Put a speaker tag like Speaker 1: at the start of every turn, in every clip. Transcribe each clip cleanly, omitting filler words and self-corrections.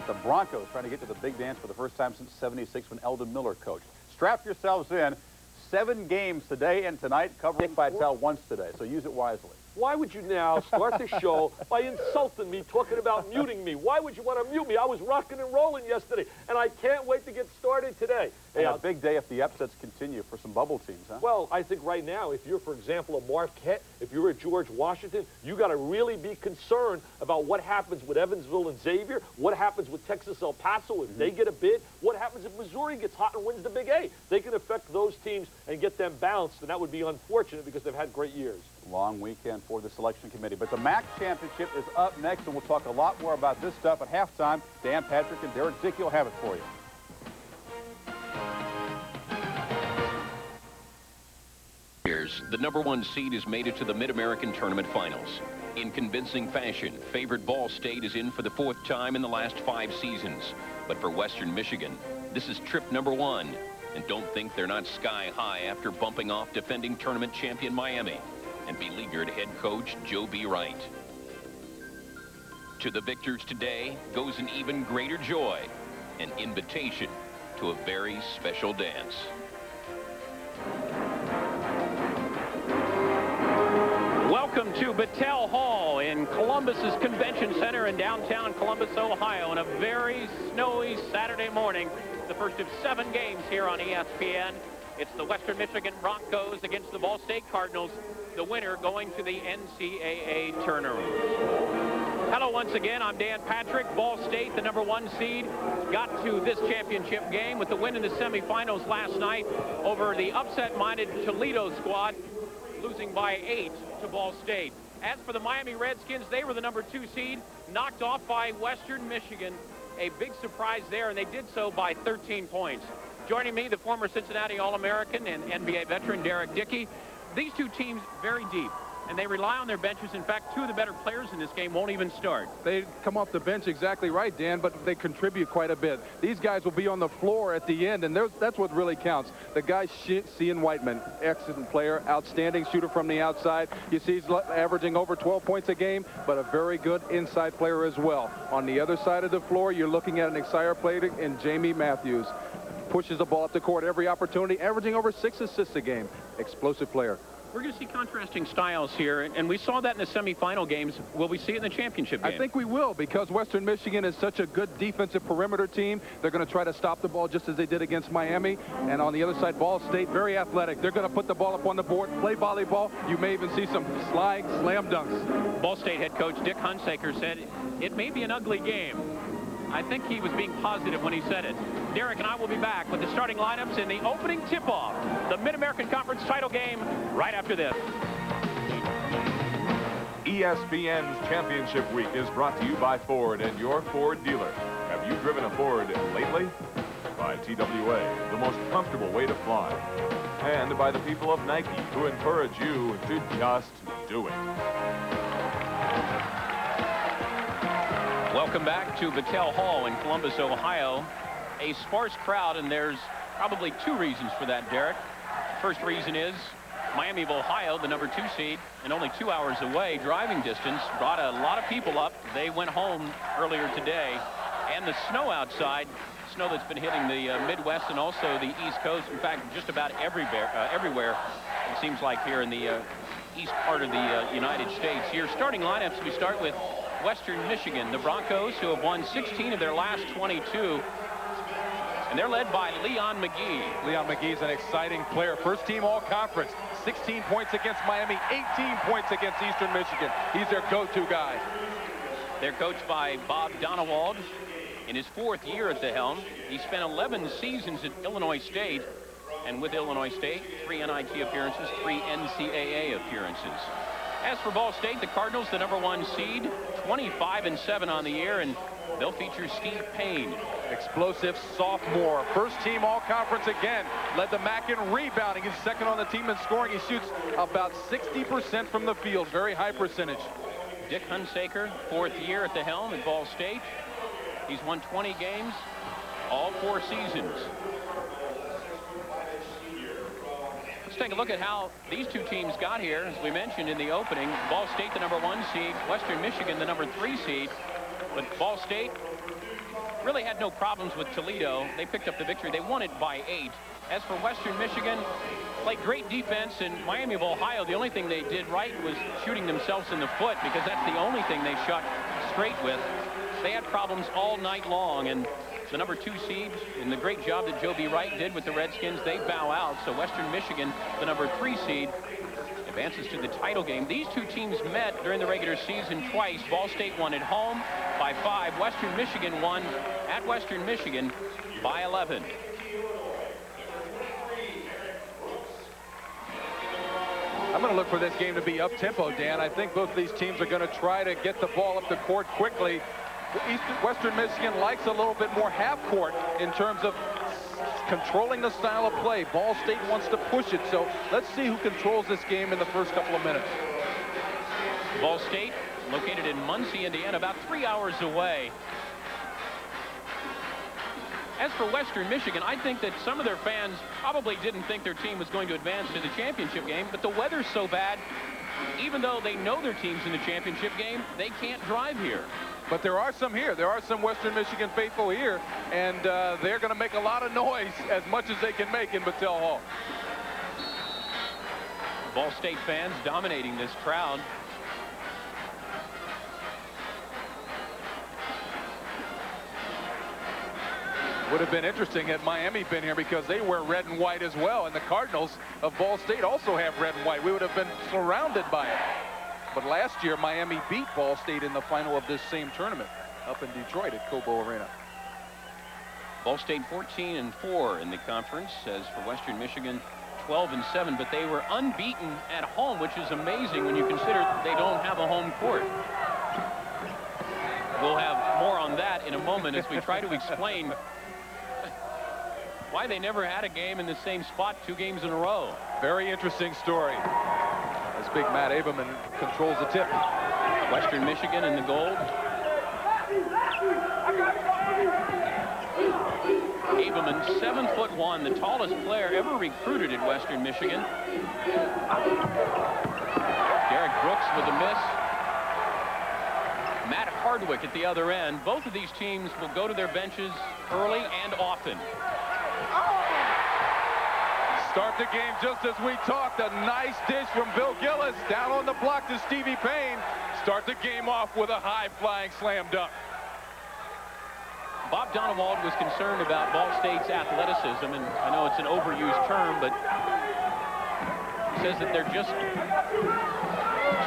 Speaker 1: The Broncos trying to get to the big dance for the first time since '76 when Eldon Miller coached. Strap yourselves in. 7 games today and tonight, covering by Vitale once today, so use it wisely.
Speaker 2: Why would you now start the show by insulting me, talking about muting me? Why would you want to mute me? I was rocking and rolling yesterday, and I can't wait to get started today.
Speaker 1: Hey, a big day if the upsets continue for some bubble teams, huh?
Speaker 2: Well, I think right now, if you're, for example, a Marquette, if you're a George Washington, you got to really be concerned about what happens with Evansville and Xavier, what happens with Texas El Paso if they get a bid, what happens if Missouri gets hot and wins the Big A. They can affect those teams and get them bounced, and that would be unfortunate because they've had great years.
Speaker 1: Long weekend for the selection committee. But the MAC Championship is up next, and we'll talk a lot more about this stuff at halftime. Dan Patrick and Derek Dickey will have it for you.
Speaker 3: The #1 seed has made it to the Mid-American Tournament Finals. In convincing fashion, favored Ball State is in for the 4th time in the last 5 seasons. But for Western Michigan, this is trip #1. And don't think they're not sky high after bumping off defending tournament champion Miami and beleaguered head coach Joe B. Wright. To the victors today goes an even greater joy, an invitation to a very special dance. Welcome to Battelle Hall in Columbus's Convention Center in downtown Columbus, Ohio, on a very snowy Saturday morning. The first of 7 games here on ESPN. It's the Western Michigan Broncos against the Ball State Cardinals, the winner going to the NCAA tournament. Hello once again, I'm Dan Patrick. Ball State, the #1 seed, got to this championship game with the win in the semifinals last night over the upset-minded Toledo squad, losing by 8 to Ball State. As for the Miami Redskins, they were the #2 seed, knocked off by Western Michigan. A big surprise there, and they did so by 13 points. Joining me, the former Cincinnati All-American and NBA veteran Derek Dickey. These two teams very deep, and they rely on their benches. In fact, 2 of the better players in this game won't even start.
Speaker 4: They come off the bench exactly right, Dan, but they contribute quite a bit. These guys will be on the floor at the end, and that's what really counts. The guy, Cian Whiteman, excellent player, outstanding shooter from the outside. You see he's averaging over 12 points a game, but a very good inside player as well. On the other side of the floor, you're looking at an exciting player in Jamie Matthews. Pushes the ball up the court every opportunity, averaging over 6 assists a game. Explosive player.
Speaker 3: We're going to see contrasting styles here, and we saw that in the semifinal games. Will we see it in the championship game?
Speaker 4: I think we will, because Western Michigan is such a good defensive perimeter team. They're going to try to stop the ball just as they did against Miami. And on the other side, Ball State, very athletic. They're going to put the ball up on the board, play volleyball. You may even see some sliding slam dunks.
Speaker 3: Ball State head coach Dick Hunsaker said it may be an ugly game. I think he was being positive when he said it. Derek and I will be back with the starting lineups in the opening tip-off, the Mid-American Conference title game, right after this.
Speaker 5: ESPN's Championship Week is brought to you by Ford and your Ford dealer. Have you driven a Ford lately? By TWA, the most comfortable way to fly. And by the people of Nike, who encourage you to just do it.
Speaker 3: Welcome back to Battelle Hall in Columbus, Ohio. A sparse crowd, and there's probably 2 reasons for that, Derek. First reason is Miami of Ohio, the #2 seed, and only 2 hours away, driving distance, brought a lot of people up. They went home earlier today. And the snow outside, snow that's been hitting the Midwest and also the East Coast. In fact, just about everywhere, it seems like here in the east part of the United States. Your starting lineups, we start with Western Michigan, the Broncos, who have won 16 of their last 22. And they're led by Leon McGee.
Speaker 4: Leon McGee's an exciting player. First team all-conference. 16 points against Miami, 18 points against Eastern Michigan. He's their go-to guy.
Speaker 3: They're coached by Bob Donewald. In his 4th year at the helm, he spent 11 seasons at Illinois State. And with Illinois State, 3 NIT appearances, 3 NCAA appearances. As for Ball State, the Cardinals, the #1 seed, 25-7 on the year, and They'll feature Steve Payne.
Speaker 4: Explosive sophomore. First team all-conference again. Led the MAC in rebounding. He's second on the team in scoring. He shoots about 60% from the field. Very high percentage.
Speaker 3: Dick Hunsaker, 4th year at the helm at Ball State. He's won 20 games, all 4 seasons. Let's take a look at how these two teams got here. As we mentioned in the opening, Ball State, the #1 seed, Western Michigan, the #3 seed. But Ball State really had no problems with Toledo. They picked up the victory. They won it by 8. As for Western Michigan, played great defense, and Miami of Ohio, the only thing they did right was shooting themselves in the foot, because that's the only thing they shot straight with. They had problems all night long, and the #2 seed, and the great job that Joe B. Wright did with the Redskins, they bow out. So Western Michigan, the #3 seed, advances to the title game. These two teams met during the regular season twice. Ball State won at home by 5. Western Michigan won at Western Michigan by 11.
Speaker 4: I'm going to look for this game to be up-tempo, Dan. I think both these teams are going to try to get the ball up the court quickly. Western Michigan likes a little bit more half-court in terms of controlling the style of play. Ball State wants to push it, so let's see who controls this game in the first couple of minutes.
Speaker 3: Ball State, located in Muncie, Indiana, about 3 hours away. As for Western Michigan, I think that some of their fans probably didn't think their team was going to advance to the championship game, but the weather's so bad, even though they know their team's in the championship game, they can't drive here.
Speaker 4: But there are some here. There are some Western Michigan faithful here, and they're going to make a lot of noise, as much as they can make in Battelle Hall.
Speaker 3: Ball State fans dominating this crowd.
Speaker 4: Would have been interesting had Miami been here, because they wear red and white as well, and the Cardinals of Ball State also have red and white. We would have been surrounded by it. But last year, Miami beat Ball State in the final of this same tournament up in Detroit at Cobo Arena.
Speaker 3: Ball State 14-4 in the conference. As for Western Michigan, 12-7, but they were unbeaten at home, which is amazing when you consider they don't have a home court. We'll have more on that in a moment as we try to explain why they never had a game in the same spot 2 games in a row.
Speaker 4: Very interesting story. As big Matt Aberman controls the tip.
Speaker 3: Western Michigan in the gold. Aberman, 7'1", the tallest player ever recruited at Western Michigan. Derek Brooks with a miss. Matt Hardwick at the other end. Both of these teams will go to their benches early and often.
Speaker 4: Start the game just as we talked. A nice dish from Bill Gillis down on the block to Stevie Payne. Start the game off with a high-flying slam dunk.
Speaker 3: Bob Donewald was concerned about Ball State's athleticism, and I know it's an overused term, but he says that they're just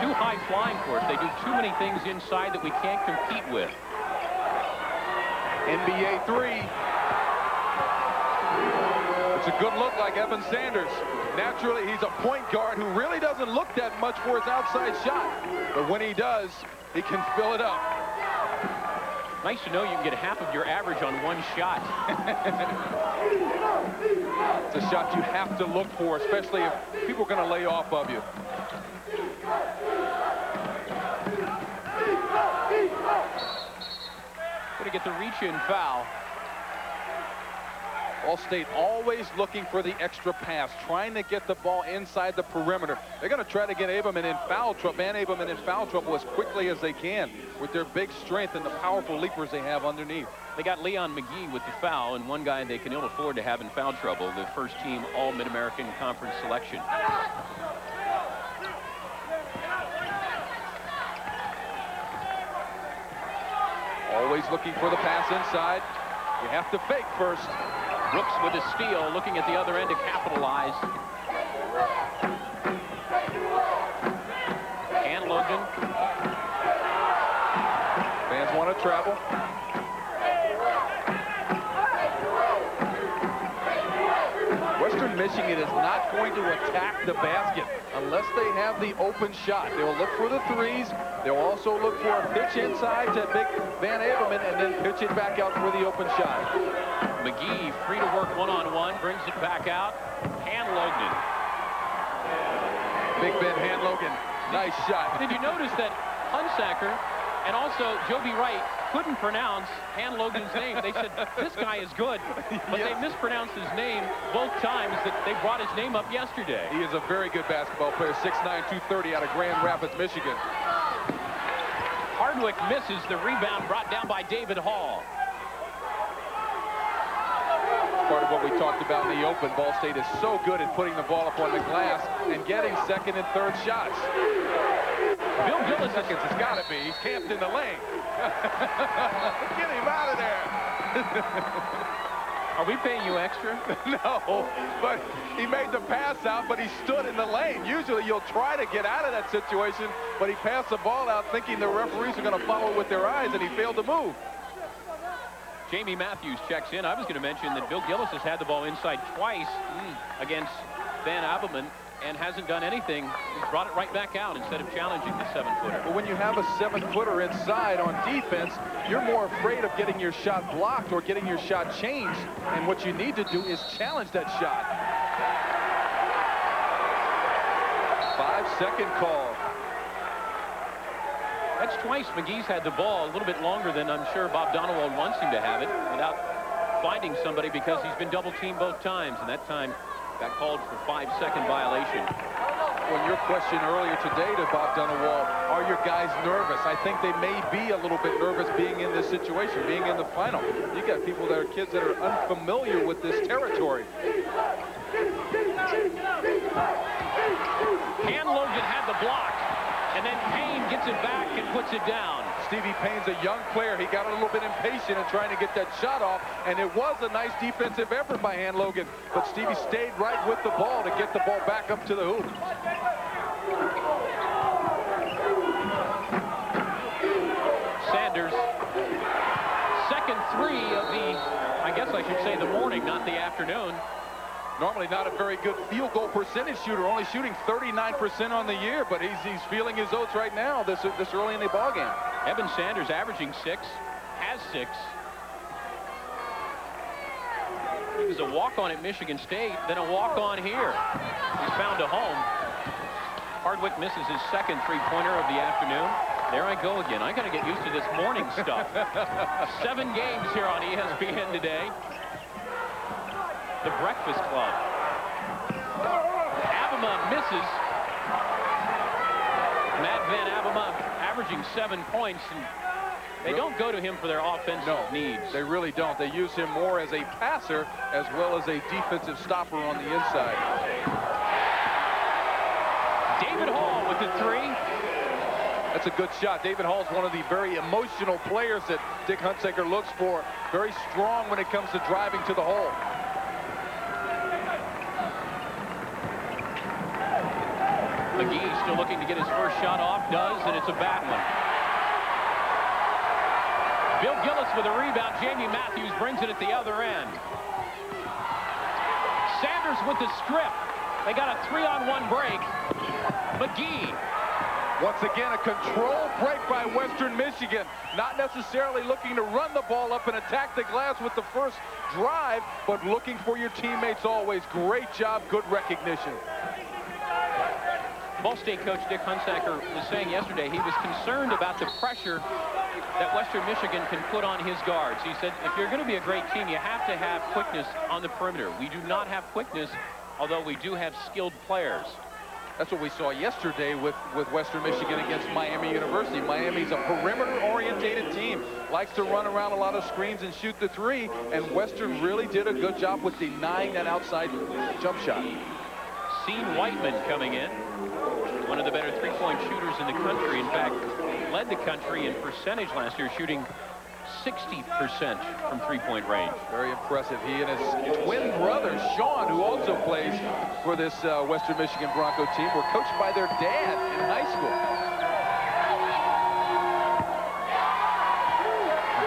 Speaker 3: too high-flying for us. They do too many things inside that we can't compete with.
Speaker 4: NBA 3. It's a good look like Evan Sanders. Naturally, he's a point guard who really doesn't look that much for his outside shot. But when he does, he can fill it up.
Speaker 3: Nice to know you can get half of your average on one shot.
Speaker 4: It's a shot you have to look for, especially if people are going to lay off of you.
Speaker 3: Going to get the reach-in foul.
Speaker 4: Ball State always looking for the extra pass, trying to get the ball inside the perimeter. They're going to try to get Aberman in foul trouble, Van Aberman in foul trouble as quickly as they can with their big strength and the powerful leapers they have underneath.
Speaker 3: They got Leon McGee with the foul, and one guy they can ill afford to have in foul trouble, the first team All-Mid-American Conference selection.
Speaker 4: Always looking for the pass inside. You have to fake first.
Speaker 3: Brooks with a steal, looking at the other end to capitalize. And Logan.
Speaker 4: Fans want to travel. Western Michigan is not going to attack the basket unless they have the open shot. They'll look for the threes. They'll also look for a pitch inside to Big Van Averman and then pitch it back out for the open shot.
Speaker 3: McGee free to work one-on-one, brings it back out. Hanlogan.
Speaker 4: Big Ben Hanlogan, nice shot.
Speaker 3: Did you notice that Hunsaker and also Joby Wright couldn't pronounce Hanlogan's name? They said, this guy is good, but
Speaker 4: Yes.
Speaker 3: they mispronounced his name both times that they brought his name up yesterday.
Speaker 4: He is a very good basketball player, 6'9", 230 out of Grand Rapids, Michigan.
Speaker 3: Hardwick misses the rebound brought down by David Hall.
Speaker 4: Part of what we talked about in the open, Ball State is so good at putting the ball up on the glass and getting second and third shots.
Speaker 3: Bill Gillis
Speaker 4: Seconds, it's got to be. He's camped in the lane. Get him out of there.
Speaker 3: Are we paying you extra?
Speaker 4: No, but he made the pass out, but he stood in the lane. Usually you'll try to get out of that situation, but he passed the ball out thinking the referees are going to follow with their eyes, and he failed to move.
Speaker 3: Jamie Matthews checks in. I was going to mention that Bill Gillis has had the ball inside twice against Van Averman and hasn't done anything. He's brought it right back out instead of challenging the 7-footer.
Speaker 4: But when you have a 7-footer inside on defense, you're more afraid of getting your shot blocked or getting your shot changed. And what you need to do is challenge that shot. 5-second call.
Speaker 3: That's twice McGee's had the ball a little bit longer than I'm sure Bob Donewald wants him to have it without finding somebody because he's been double-teamed both times, and that time got called for 5-second violation.
Speaker 4: Well, your question earlier today to Bob Donewald, are your guys nervous? I think they may be a little bit nervous being in this situation, being in the final. You got people that are kids that are unfamiliar with this territory.
Speaker 3: Hanlogan had the block, and then Payne gets it back and puts it down.
Speaker 4: Stevie Payne's a young player. He got a little bit impatient in trying to get that shot off, and it was a nice defensive effort by Hanlogan, but Stevie stayed right with the ball to get the ball back up to the hoop.
Speaker 3: Sanders, second three of the, I guess I should say the morning, not the afternoon.
Speaker 4: Normally not a very good field goal percentage shooter, only shooting 39% on the year, but he's feeling his oats right now this early in the ballgame.
Speaker 3: Evan Sanders averaging 6, has 6. He was a walk-on at Michigan State, then a walk-on here. He's found a home. Hardwick misses his second three-pointer of the afternoon. There I go again. I got to get used to this morning stuff. 7 games here on ESPN today. The Breakfast Club. Avema misses. Matt Van Avema averaging 7 points, and they don't go to him for their offensive needs.
Speaker 4: They really don't. They use him more as a passer as well as a defensive stopper on the inside.
Speaker 3: David Hall with the 3.
Speaker 4: That's a good shot. David Hall is one of the very emotional players that Dick Hunsaker looks for. Very strong when it comes to driving to the hole.
Speaker 3: McGee still looking to get his first shot off, does, and it's a bad one. Bill Gillis with a rebound. Jamie Matthews brings it at the other end. Sanders with the strip. They got a 3-on-1 break. McGee.
Speaker 4: Once again, a controlled break by Western Michigan. Not necessarily looking to run the ball up and attack the glass with the first drive, but looking for your teammates always. Great job, good recognition.
Speaker 3: Ball State coach Dick Hunsaker was saying yesterday he was concerned about the pressure that Western Michigan can put on his guards. He said, if you're going to be a great team, you have to have quickness on the perimeter. We do not have quickness, although we do have skilled players.
Speaker 4: That's what we saw yesterday with Western Michigan against Miami University. Miami's a perimeter-orientated team. Likes to run around a lot of screens and shoot the 3, and Western really did a good job with denying that outside jump shot.
Speaker 3: Sean Whiteman coming in. One of the better three-point shooters in the country. In fact, led the country in percentage last year, shooting 60% from three-point range.
Speaker 4: Very impressive. He and his twin brother, Sean, who also plays for this Western Michigan Bronco team, were coached by their dad in high school.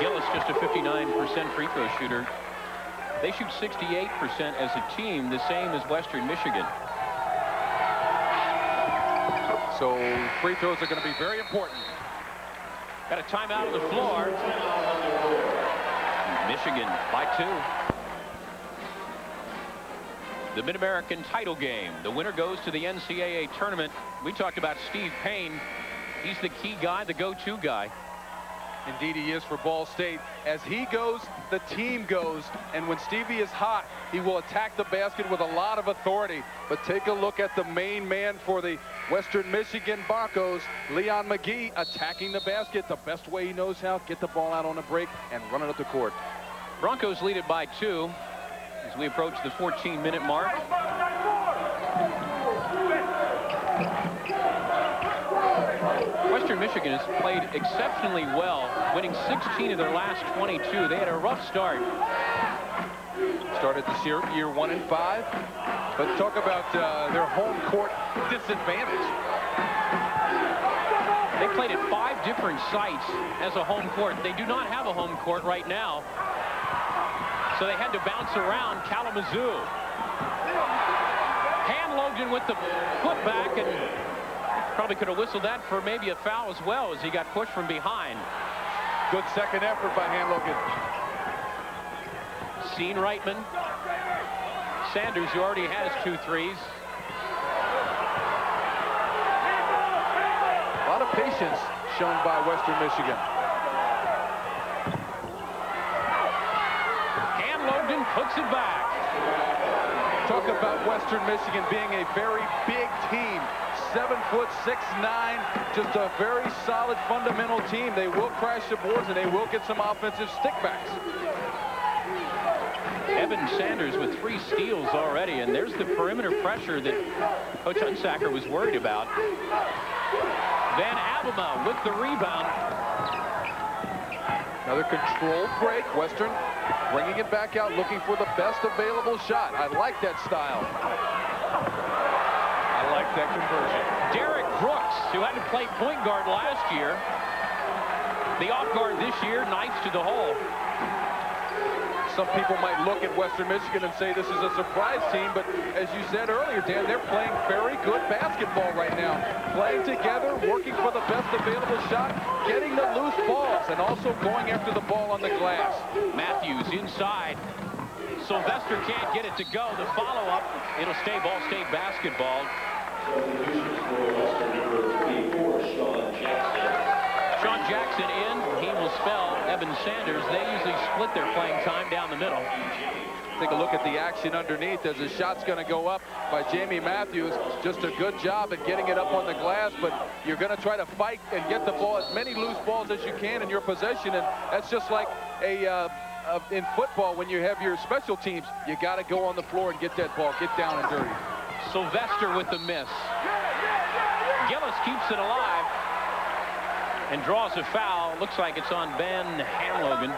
Speaker 3: Gillis, just a 59% free throw shooter. They shoot 68% as a team, the same as Western Michigan.
Speaker 4: So free throws are going to be very important.
Speaker 3: Got a timeout on the floor. Michigan by 2. The Mid-American title game. The winner goes to the NCAA tournament. We talked about Steve Payne. He's the key guy, the go-to guy.
Speaker 4: Indeed he is for Ball State. As he goes, the team goes. And when Stevie is hot, he will attack the basket with a lot of authority. But take a look at the main man for the Western Michigan Broncos, Leon McGee, attacking the basket the best way he knows how. Get the ball out on the break and run it up the court.
Speaker 3: Broncos lead it by 2 as we approach the 14-minute mark. Western Michigan has played exceptionally well, winning 16 of their last 22. They had a rough start.
Speaker 4: Started this year 1-5, but talk about their home court disadvantage.
Speaker 3: They played at 5 different sites as a home court. They do not have a home court right now, so they had to bounce around Kalamazoo. Logan with the putback, and probably could have whistled that for maybe a foul as well as he got pushed from behind.
Speaker 4: Good second effort by Logan.
Speaker 3: Seen Reitman. Sanders, who already has 2 threes.
Speaker 4: A lot of patience shown by Western Michigan.
Speaker 3: Logan puts it back.
Speaker 4: Talk about Western Michigan being a very big team. 7'6", 6'9", just a very solid fundamental team. They will crash the boards and they will get some offensive stickbacks.
Speaker 3: Evan Sanders with 3 steals already, and there's the perimeter pressure that Coach Hunsaker was worried about. Van Abema with the rebound.
Speaker 4: Another controlled break. Western bringing it back out, looking for the best available shot. I like that style. I like that conversion.
Speaker 3: Derek Brooks, who had to play point guard last year. The off guard this year, nice to the hole.
Speaker 4: Some people might look at Western Michigan and say this is a surprise team, but as you said earlier, Dan, they're playing very good basketball right now. Playing together, working for the best available shot, getting the loose balls, and also going after the ball on the glass.
Speaker 3: Matthews inside. Sylvester can't get it to go. The follow-up, it'll stay Ball State basketball. Sean Jackson in. He will spell Evan Sanders. They usually split their playing time down the middle.
Speaker 4: Take a look at the action underneath as the shot's going to go up by Jamie Matthews. Just a good job at getting it up on the glass, but you're going to try to fight and get the ball, as many loose balls as you can in your possession, and that's just like in football when you have your special teams. You got to go on the floor and get that ball, get down and dirty.
Speaker 3: Sylvester with the miss. Gillis keeps it alive and draws a foul. Looks like it's on Ben Hanlogan.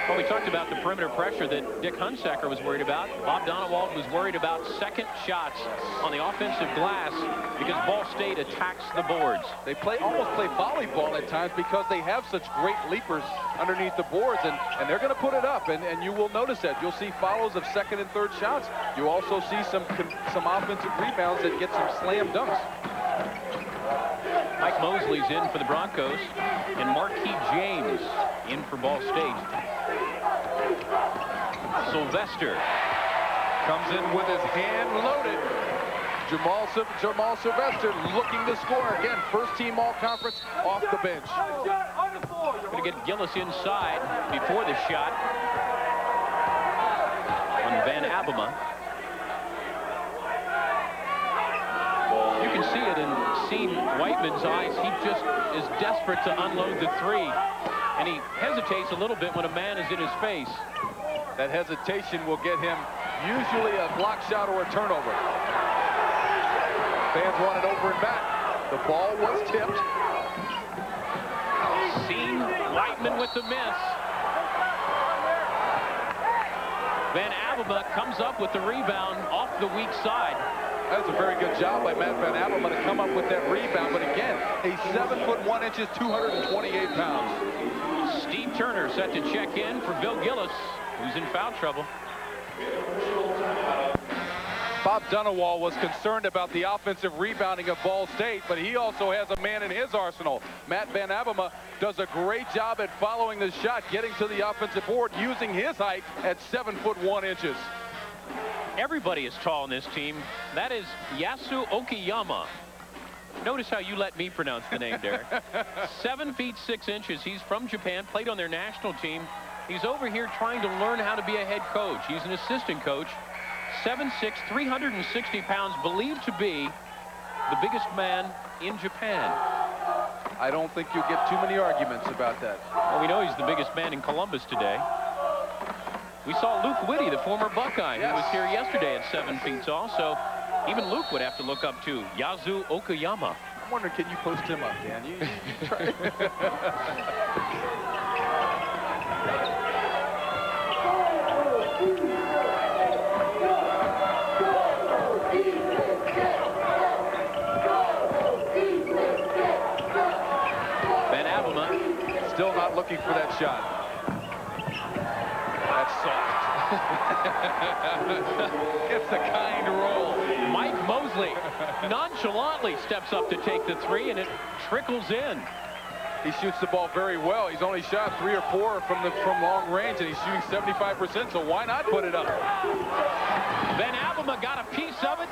Speaker 3: Well, we talked about the perimeter pressure that Dick Hunsaker was worried about. Bob Donewald was worried about second shots on the offensive glass because Ball State attacks the boards.
Speaker 4: They almost play volleyball at times because they have such great leapers underneath the boards, and they're going to put it up, and you will notice that. You'll see follows of second and third shots. You also see some offensive rebounds that get some slam dunks.
Speaker 3: Mike Mosley's in for the Broncos, and Marquis James in for Ball State. Sylvester
Speaker 4: comes in with his hand loaded. Jamal Sylvester looking to score again. First team all-conference off the bench.
Speaker 3: Going to get Gillis inside before the shot on Van Abema. You can see it in Sean Whiteman's eyes. He just is desperate to unload the 3. And he hesitates a little bit when a man is in his face.
Speaker 4: That hesitation will get him usually a block shot or a turnover. Fans want it over and back. The ball was tipped.
Speaker 3: Sean Whiteman with the miss. Van Abema comes up with the rebound off the weak side.
Speaker 4: That's a very good job by Matt Van Abelma to come up with that rebound. But again, a 7 foot 1 inches, 228 pounds.
Speaker 3: Steve Turner set to check in for Bill Gillis, who's in foul trouble.
Speaker 4: Bob Dunawall was concerned about the offensive rebounding of Ball State, but he also has a man in his arsenal. Matt Van Abelma does a great job at following the shot, getting to the offensive board, using his height at 7 foot 1 inches.
Speaker 3: Everybody is tall in this team. That is Yasu Okiyama. Notice how you let me pronounce the name, Derek. 7 feet 6 inches. He's from Japan, played on their national team. He's over here trying to learn how to be a head coach. He's an assistant coach. 7'6", 360 pounds, believed to be the biggest man in Japan.
Speaker 4: I don't think you'll get too many arguments about that.
Speaker 3: Well, we know he's the biggest man in Columbus today. We saw Luke Whitty, the former Buckeye, who was here yesterday at 7 feet tall. So even Luke would have to look up to Yasu Okiyama.
Speaker 4: I'm wondering, can you post him up, Dan? You try.
Speaker 3: Van Abelma
Speaker 4: still not looking for that shot. That's soft. Gets the kind roll.
Speaker 3: Mike Mosley nonchalantly steps up to take the three, and it trickles in.
Speaker 4: He shoots the ball very well. He's only shot 3 or 4 from long range, and he's shooting 75%, so why not put it up?
Speaker 3: Van Abelma got a piece of it,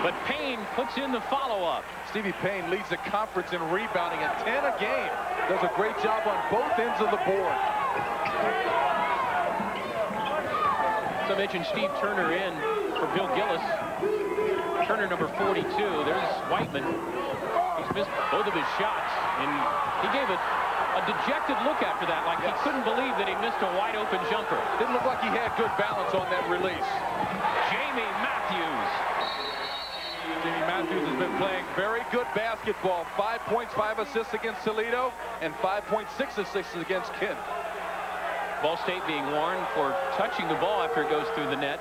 Speaker 3: but Payne puts in the follow-up.
Speaker 4: Stevie Payne leads the conference in rebounding at 10 a game. Does a great job on both ends of the board.
Speaker 3: So I mentioned Steve Turner in for Bill Gillis. Turner number 42. There's Whiteman. He's missed both of his shots, and he gave a dejected look after that, like he couldn't believe that he missed a wide-open jumper.
Speaker 4: Didn't look like he had good balance on that release.
Speaker 3: Jamie Matthews.
Speaker 4: Jamie Matthews has been playing very good basketball. 5 points, 5 assists against Toledo, and 5.6 assists against Kent.
Speaker 3: Ball State being warned for touching the ball after it goes through the net.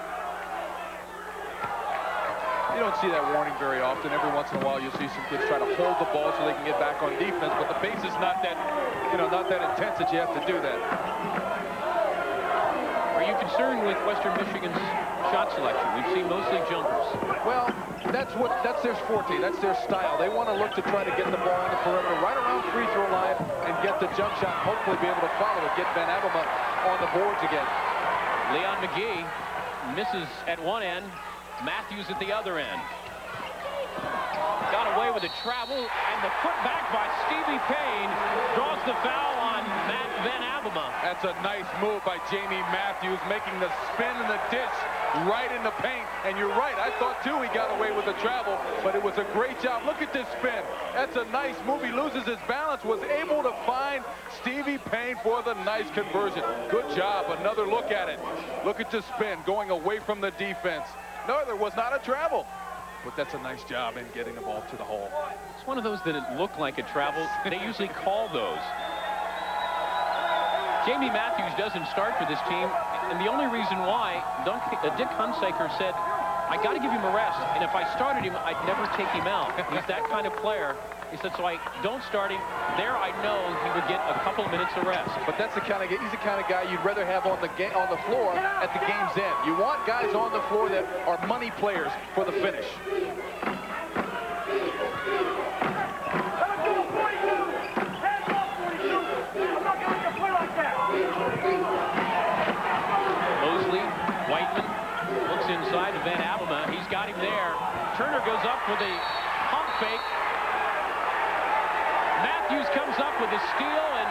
Speaker 4: You don't see that warning very often. Every once in a while, you'll see some kids try to hold the ball so they can get back on defense, but the pace is not that, not that intense that you have to do that.
Speaker 3: Are you concerned with Western Michigan's shot selection? We've seen mostly jumpers.
Speaker 4: Well, that's their forte. That's their style. They want to look to try to get the ball on the perimeter right around free throw line and get the jump shot, hopefully be able to follow it, get Van Abelma on the boards again.
Speaker 3: Leon McGee misses at one end. Matthews at the other end. Got away with a travel, and the putback by Stevie Payne draws the foul on Matt Van Abelma.
Speaker 4: That's a nice move by Jamie Matthews, making the spin in the dish right in the paint. And you're right, I thought too he got away with the travel, but it was a great job. Look at this spin. That's a nice move. He loses his balance, was able to find Stevie Payne for the nice conversion. Good job. Another look at it. Look at the spin going away from the defense. No, there was not a travel, but that's a nice job in getting the ball to the hole.
Speaker 3: It's one of those that it looked like a travel. They usually call those. Jamie Matthews doesn't start for this team, and the only reason why, Dick Hunsaker said, I got to give him a rest, and if I started him, I'd never take him out. He's that kind of player. He said, so I don't start him. There I know he would get a couple of minutes of rest.
Speaker 4: But that's the kind of he's the kind of guy you'd rather have on the floor at the game's end. You want guys on the floor that are money players for the finish.
Speaker 3: Mosley, Whiteman looks inside to Van Abelma. He's got him there. Turner goes up with a pump fake. Matthews comes up with a steal, and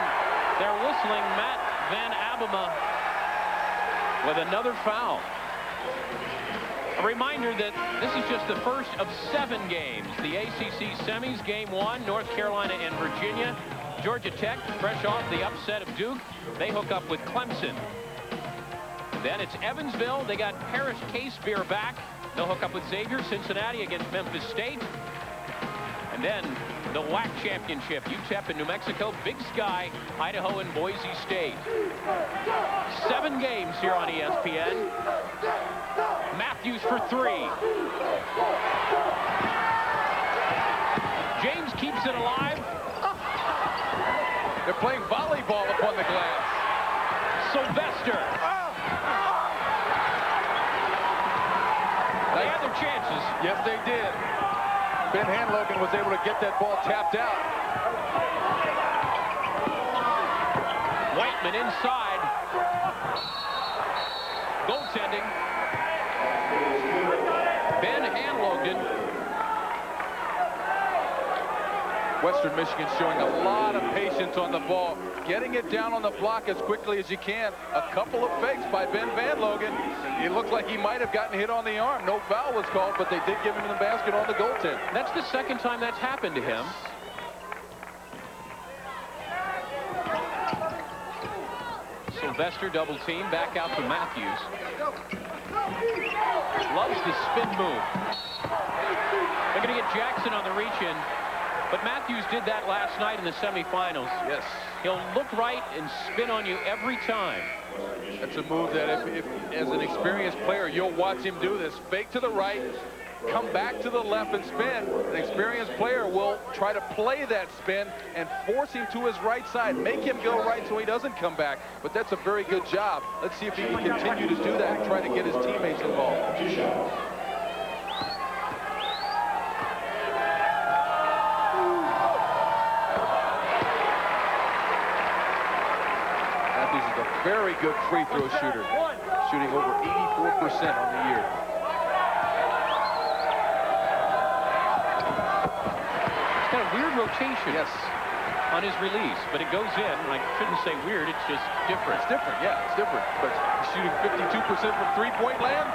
Speaker 3: they're whistling Matt Van Abelma with another foul. A reminder that this is just the first of 7 games. The ACC semis, game 1, North Carolina and Virginia. Georgia Tech, fresh off the upset of Duke, they hook up with Clemson. Then it's Evansville. They got Parrish Casebeer back. They'll hook up with Xavier. Cincinnati against Memphis State. And then the WAC Championship, UTEP in New Mexico, Big Sky, Idaho, and Boise State. 7 games here on ESPN. Matthews for three. James keeps it alive.
Speaker 4: They're playing volleyball upon the glass.
Speaker 3: Sylvester. They had their chances.
Speaker 4: Yes, they did. Ben Hanlogan was able to get that ball tapped out.
Speaker 3: Whiteman inside. Goaltending. Ben Hanlogan.
Speaker 4: Western Michigan showing a lot of patience on the ball, getting it down on the block as quickly as you can. A couple of fakes by Ben Van Logan. It looked like he might have gotten hit on the arm. No foul was called, but they did give him the basket on the goaltend.
Speaker 3: That's the second time that's happened to him. Sylvester double team, back out to Matthews. Loves the spin move. They're going to get Jackson on the reach-in. But Matthews did that last night in the semifinals.
Speaker 4: Yes.
Speaker 3: He'll look right and spin on you every time.
Speaker 4: That's a move that if as an experienced player, you'll watch him do this. Fake to the right, come back to the left and spin. An experienced player will try to play that spin and force him to his right side, make him go right so he doesn't come back. But that's a very good job. Let's see if he can continue to do that and try to get his teammates involved. Very good free throw shooter, shooting over 84% on the year.
Speaker 3: He's got a weird rotation.
Speaker 4: Yes.
Speaker 3: On his release, but it goes in. I shouldn't say weird, it's just different.
Speaker 4: It's different, yeah, it's different. But he's shooting 52% from three-point land.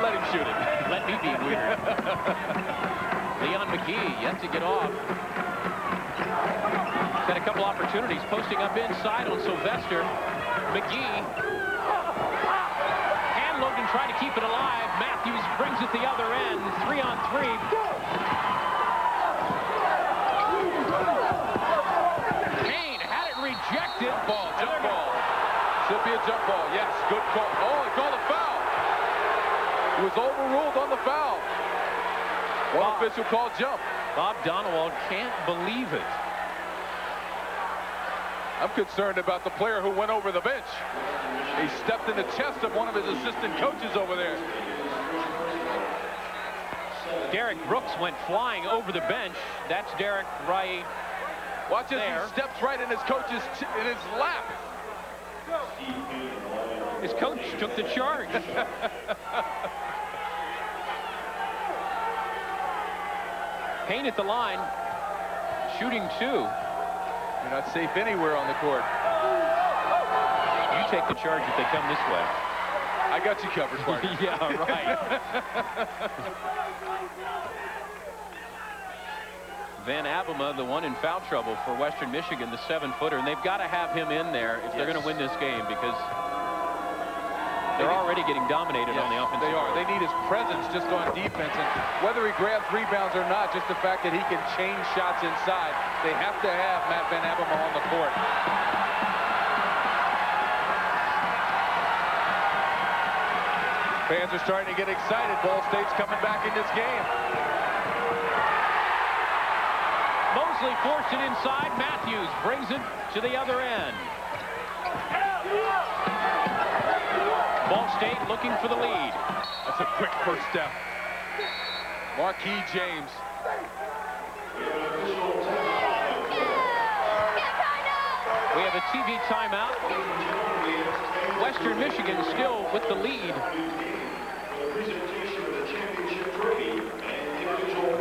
Speaker 4: Let him shoot it.
Speaker 3: Let me be weird. Leon McGee yet to get off. Got a couple opportunities posting up inside on Sylvester. McGee. Hanlogan trying to keep it alive. Matthews brings it the other end. 3-on-3. Payne had it rejected.
Speaker 4: Jump ball. Should be a jump ball. Yes, good call. Oh, he called a foul. He was overruled on the foul. One official called jump.
Speaker 3: Bob Donewald can't believe it.
Speaker 4: I'm concerned about the player who went over the bench. He stepped in the chest of one of his assistant coaches over there.
Speaker 3: Derek Brooks went flying over the bench. That's Derek right.
Speaker 4: Watch as he steps right in his coach's in his lap.
Speaker 3: His coach took the charge. Payne at the line, shooting two.
Speaker 4: You're not safe anywhere on the court.
Speaker 3: You take the charge if they come this way.
Speaker 4: I got you covered, partner.
Speaker 3: Yeah, right. Van Abema, the one in foul trouble for Western Michigan, the 7-footer, and they've got to have him in there if they're going to win this game because they're already getting dominated on the offensive.
Speaker 4: They are. They need his presence just on defense, and whether he grabs rebounds or not, just the fact that he can change shots inside, they have to have Matt Van Abema on the court. Fans are starting to get excited. Ball State's coming back in this game.
Speaker 3: Mosley forced it inside. Matthews brings it to the other end. Ball State looking for the lead.
Speaker 4: That's a quick first step. Marquis James.
Speaker 3: We have a TV timeout. Western Michigan still with the lead.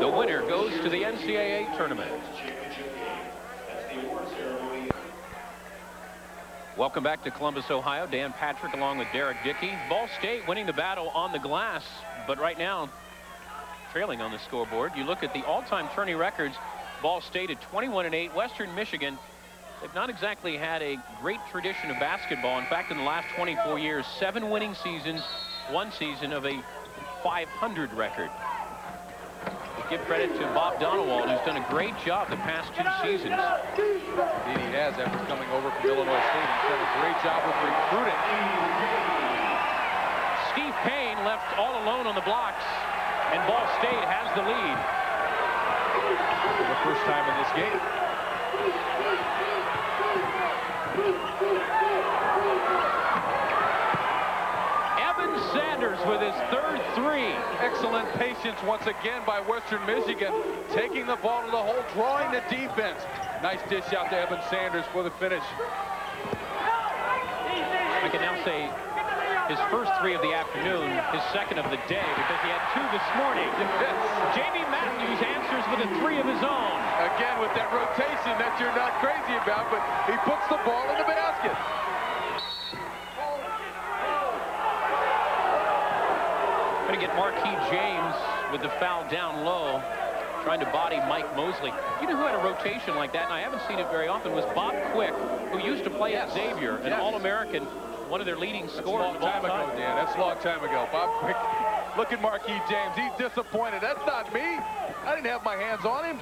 Speaker 3: The winner goes to the NCAA tournament. Welcome back to Columbus, Ohio. Dan Patrick along with Derek Dickey. Ball State winning the battle on the glass, but right now trailing on the scoreboard. You look at the all-time tourney records. Ball State at 21-8. Western Michigan, they've not exactly had a great tradition of basketball. In fact, in the last 24 years, 7 winning seasons, 1 season of a 500 record. Give credit to Bob Donewald, who's done a great job the past 2 seasons.
Speaker 4: Indeed he has after coming over from Illinois State. He's done a great job with recruiting.
Speaker 3: Steve Payne left all alone on the blocks, and Ball State has the lead.
Speaker 4: For the first time in this game.
Speaker 3: Evan Sanders with his third three.
Speaker 4: Excellent patience once again by Western Michigan, taking the ball to the hole, drawing the defense. Nice dish out to Evan Sanders for the finish.
Speaker 3: I can now say his first three of the afternoon, his second of the day, because he had two this morning.
Speaker 4: Yes.
Speaker 3: Jamie Matthews answers with a three of his own.
Speaker 4: Again, with that rotation that you're not crazy about, but he puts the ball in the basket.
Speaker 3: Going to get Marquis James with the foul down low, trying to body Mike Mosley. You know who had a rotation like that, and I haven't seen it very often, was Bob Quick, who used to play at Xavier, an All-American, one of their leading scorers.
Speaker 4: That's a long time ago, Dan. That's a long time ago. Bob Quick, look at Marquis James. He's disappointed. That's not me. I didn't have my hands on him.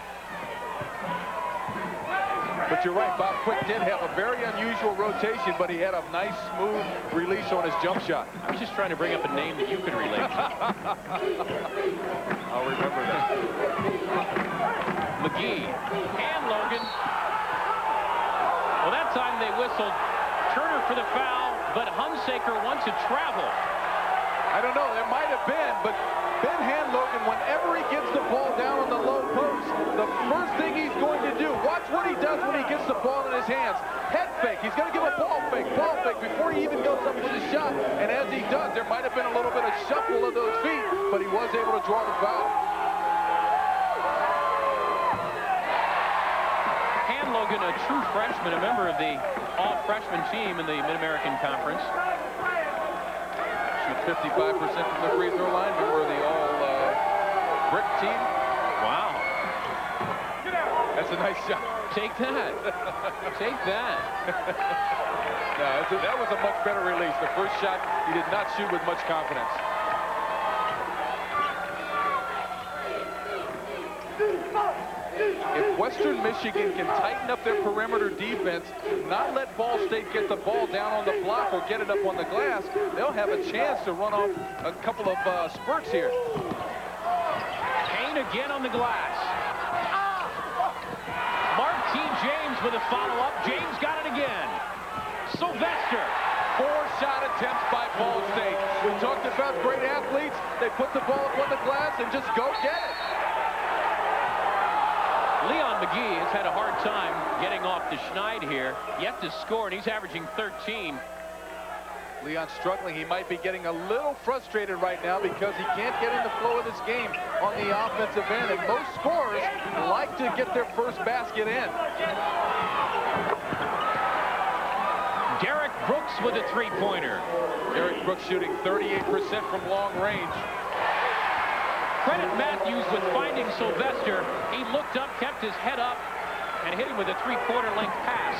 Speaker 4: But you're right, Bob Quick did have a very unusual rotation, but he had a nice, smooth release on his jump shot.
Speaker 3: I was just trying to bring up a name that you could relate to.
Speaker 4: I'll remember that.
Speaker 3: McGee, and Logan. Well, that time they whistled Turner for the foul, but Hunsaker wants to travel.
Speaker 4: I don't know, there might have been, but Ben Hanlogan, whenever he gets the ball down on the low post, the first thing he's going to do, watch what he does when he gets the ball in his hands. Head fake. He's going to give a ball fake before he even goes up with a shot. And as he does, there might have been a little bit of shuffle of those feet, but he was able to draw the foul.
Speaker 3: Hanlogan, a true freshman, a member of the all-freshman team in the Mid-American Conference.
Speaker 4: 55% from the free throw line. Remember the all-brick team?
Speaker 3: Wow.
Speaker 4: That's a nice shot.
Speaker 3: Take that. Take that.
Speaker 4: No, that was a much better release. The first shot, he did not shoot with much confidence. If Western Michigan can tighten up their perimeter defense, not let Ball State get the ball down on the block or get it up on the glass, they'll have a chance to run off a couple of spurts here.
Speaker 3: Payne again on the glass. Marquis James with a follow-up. James got it again. Sylvester.
Speaker 4: 4 shot attempts by Ball State. We talked about great athletes. They put the ball up on the glass and just go get it.
Speaker 3: Leon McGee has had a hard time getting off the schneid here. Yet to score, and he's averaging 13.
Speaker 4: Leon struggling. He might be getting a little frustrated right now because he can't get in the flow of this game on the offensive end. And most scorers like to get their first basket in.
Speaker 3: Derek Brooks with a three-pointer.
Speaker 4: Derek Brooks shooting 38% from long range.
Speaker 3: Credit Matthews with finding Sylvester. He looked up, kept his head up, and hit him with a three-quarter length pass.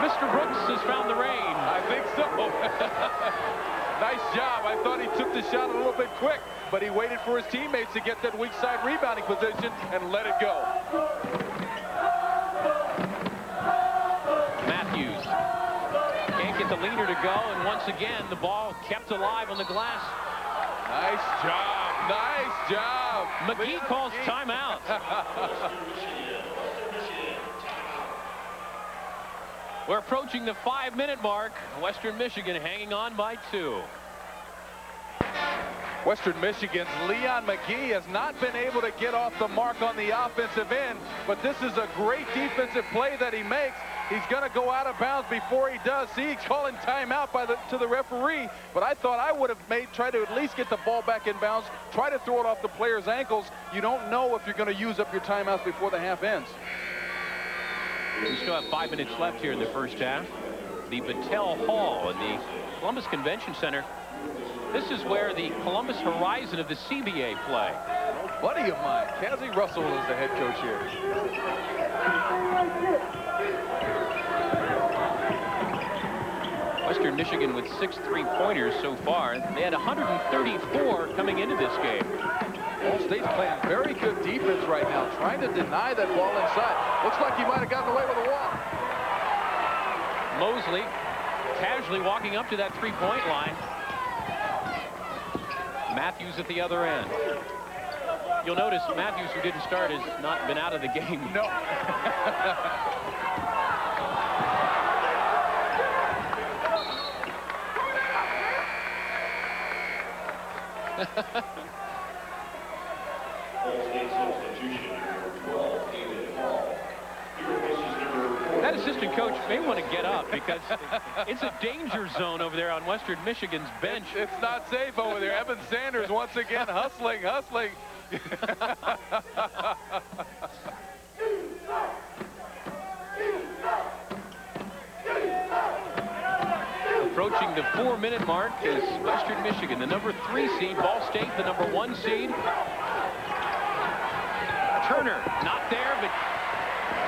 Speaker 3: Mr. Brooks has found the rain.
Speaker 4: I think so. Nice job. I thought he took the shot a little bit quick, but he waited for his teammates to get that weak side rebounding position and let it go.
Speaker 3: Matthews can't get the leader to go, and once again, the ball kept alive on the glass.
Speaker 4: Nice job. Nice job.
Speaker 3: McGee calls timeout. We're approaching the 5-minute mark. Western Michigan hanging on by 2.
Speaker 4: Western Michigan's Leon McGee has not been able to get off the mark on the offensive end, but this is a great defensive play that he makes. He's going to go out of bounds before he does. See, he's calling timeout to the referee, but I thought I would have tried to at least get the ball back in bounds, try to throw it off the player's ankles. You don't know if you're going to use up your timeouts before the half ends.
Speaker 3: We still have 5 minutes left here in the first half. The Battelle Hall in the Columbus Convention Center. This is where the Columbus Horizon of the CBA play.
Speaker 4: Buddy of mine, Cassie Russell is the head coach here.
Speaker 3: Western Michigan with 6 three-pointers so far. They had 134 coming into this game.
Speaker 4: Ball State's playing very good defense right now, trying to deny that ball inside. Looks like he might have gotten away with a walk.
Speaker 3: Mosley casually walking up to that three-point line. Matthews at the other end. You'll notice Matthews, who didn't start, has not been out of the game.
Speaker 4: No.
Speaker 3: That assistant coach may want to get up because it's a danger zone over there on Western Michigan's bench.
Speaker 4: It's not safe over there. Evan Sanders once again hustling.
Speaker 3: Approaching the 4-minute mark is Western Michigan, the number 3 seed, Ball State, the number 1 seed. Turner, not there, but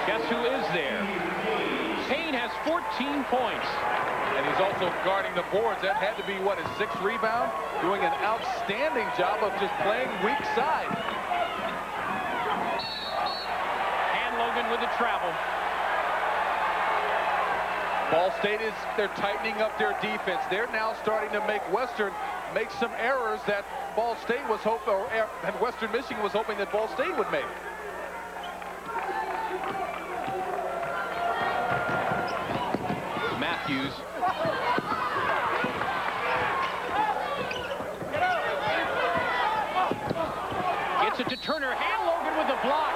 Speaker 3: guess who is there? Payne has 14 points.
Speaker 4: And he's also guarding the boards. That had to be, what, his 6th rebound? Doing an outstanding job of just playing weak side.
Speaker 3: And Logan with the travel.
Speaker 4: Ball State they're tightening up their defense. They're now starting to make Western make some errors that Ball State was hoping, or that Western Michigan was hoping that Ball State would make.
Speaker 3: Matthews. Gets it to Turner. And Logan with the block.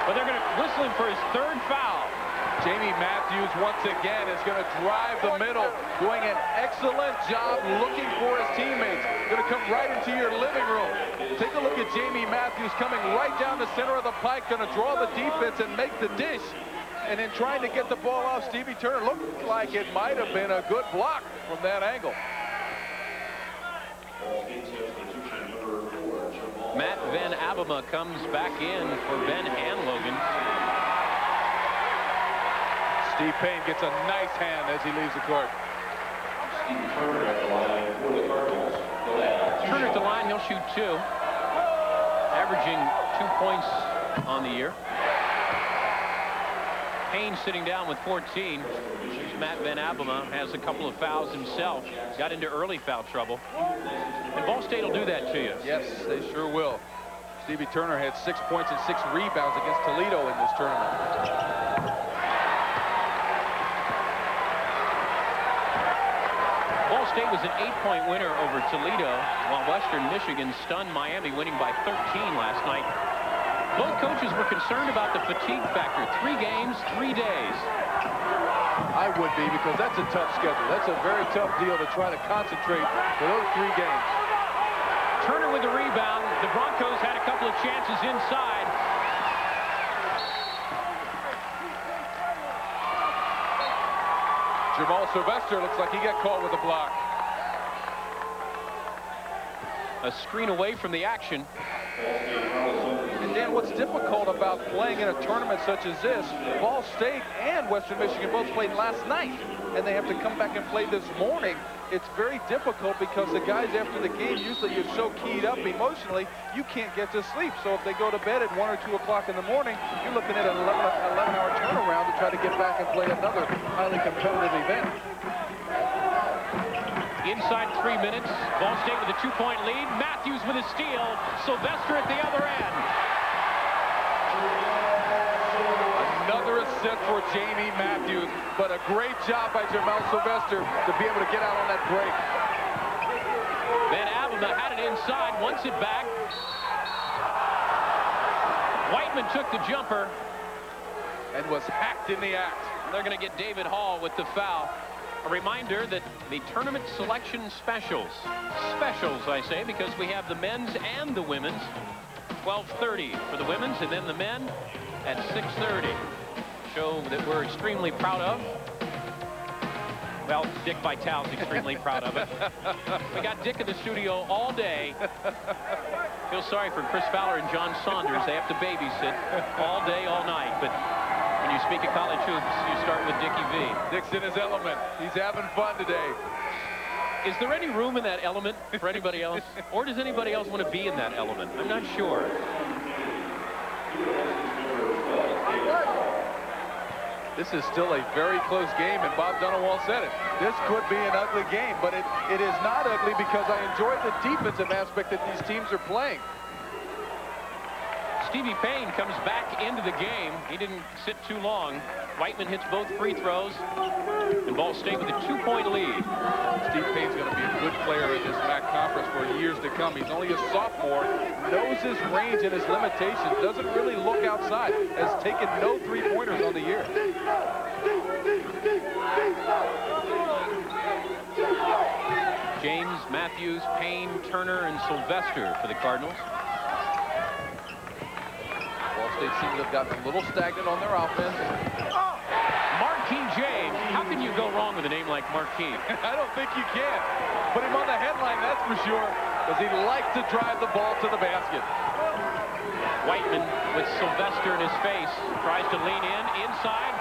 Speaker 3: But they're going to whistle him for his 3rd foul.
Speaker 4: Jamie Matthews once again is going to drive the middle, doing an excellent job looking for his teammates. Going to come right into your living room. Take a look at Jamie Matthews coming right down the center of the pike, going to draw the defense and make the dish. And then trying to get the ball off Stevie Turner. Looked like it might have been a good block from that angle.
Speaker 3: Matt Van Abema comes back in for Ben and Logan.
Speaker 4: Steve Payne gets a nice hand as he leaves the court.
Speaker 3: Turner at the line, he'll shoot 2. Averaging 2 points on the year. Payne sitting down with 14. Matt Van Abema has a couple of fouls himself. Got into early foul trouble. And Ball State will do that to you.
Speaker 4: Yes, they sure will. Stevie Turner had 6 points and 6 rebounds against Toledo in this tournament.
Speaker 3: Ball State was an 8-point winner over Toledo, while Western Michigan stunned Miami, winning by 13 last night. Both coaches were concerned about the fatigue factor. 3 games, 3 days.
Speaker 4: I would be, because that's a tough schedule. That's a very tough deal to try to concentrate for those 3 games.
Speaker 3: Turner with the rebound. The Broncos had a couple of chances inside.
Speaker 4: Jamal Sylvester looks like he got caught with a block.
Speaker 3: A screen away from the action.
Speaker 4: And Dan, what's difficult about playing in a tournament such as this, Ball State and Western Michigan both played last night, and they have to come back and play this morning. It's very difficult because the guys after the game, usually you're so keyed up emotionally, you can't get to sleep. So if they go to bed at 1 or 2 o'clock in the morning, you're looking at an 11-hour turnaround to try to get back and play another highly competitive event.
Speaker 3: Inside 3 minutes, Ball State with a 2-point lead. Matthews with a steal. Sylvester at the other end.
Speaker 4: Another assist for Jamie Matthews, but a great job by Jamal Sylvester to be able to get out on that break.
Speaker 3: Van Abema had it inside, wants it back. Whiteman took the jumper.
Speaker 4: And was hacked in the act.
Speaker 3: They're going to get David Hall with the foul. A reminder that the tournament selection specials, I say, because we have the men's and the women's, 12:30 for the women's, and then the men at 6:30. Show that we're extremely proud of. Well, Dick Vitale's extremely proud of it. We got Dick in the studio all day. Feel sorry for Chris Fowler and John Saunders. They have to babysit all day, all night. But when you speak of college hoops, you start with Dickie V.
Speaker 4: Dick's in his element. He's having fun today.
Speaker 3: Is there any room in that element for anybody else? Or does anybody else want to be in that element? I'm not sure.
Speaker 4: This is still a very close game, and Bob Dunawall said it. This could be an ugly game, but it is not ugly because I enjoy the defensive aspect that these teams are playing.
Speaker 3: Stevie Payne comes back into the game. He didn't sit too long. Whiteman hits both free throws, and Ball State with a 2-point lead.
Speaker 4: Steve Payne's going to be a good player in this MAC conference for years to come. He's only a sophomore, knows his range and his limitations, doesn't really look outside, has taken no three-pointers on the year.
Speaker 3: James, Matthews, Payne, Turner, and Sylvester for the Cardinals.
Speaker 4: Ball State seems to have gotten a little stagnant on their offense.
Speaker 3: Marquis James. How can you go wrong with a name like Marquis?
Speaker 4: I don't think you can. Put him on the headline, that's for sure, because he likes to drive the ball to the basket.
Speaker 3: Whiteman with Sylvester in his face. Tries to lean in. Inside.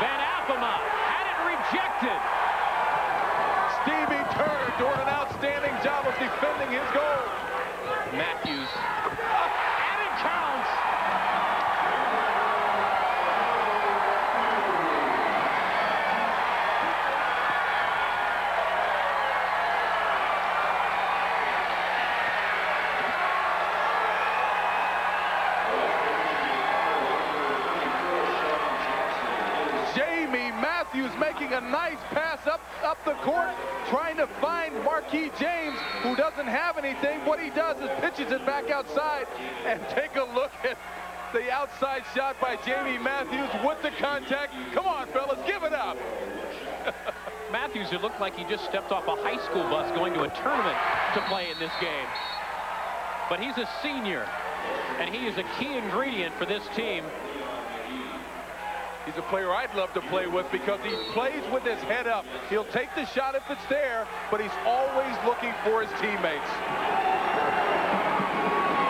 Speaker 3: Van Appelma had it rejected.
Speaker 4: Stevie Turner doing an outstanding job of defending his goal.
Speaker 3: Matthews. And it counts.
Speaker 4: Matthews making a nice pass up the court, trying to find Marquis James, who doesn't have anything. What he does is pitches it back outside, and take a look at the outside shot by Jamie Matthews with the contact. Come on, fellas, give it up.
Speaker 3: Matthews, it looked like he just stepped off a high school bus going to a tournament to play in this game. But he's a senior, and he is a key ingredient for this team.
Speaker 4: He's a player I'd love to play with because he plays with his head up. He'll take the shot if it's there, but he's always looking for his teammates.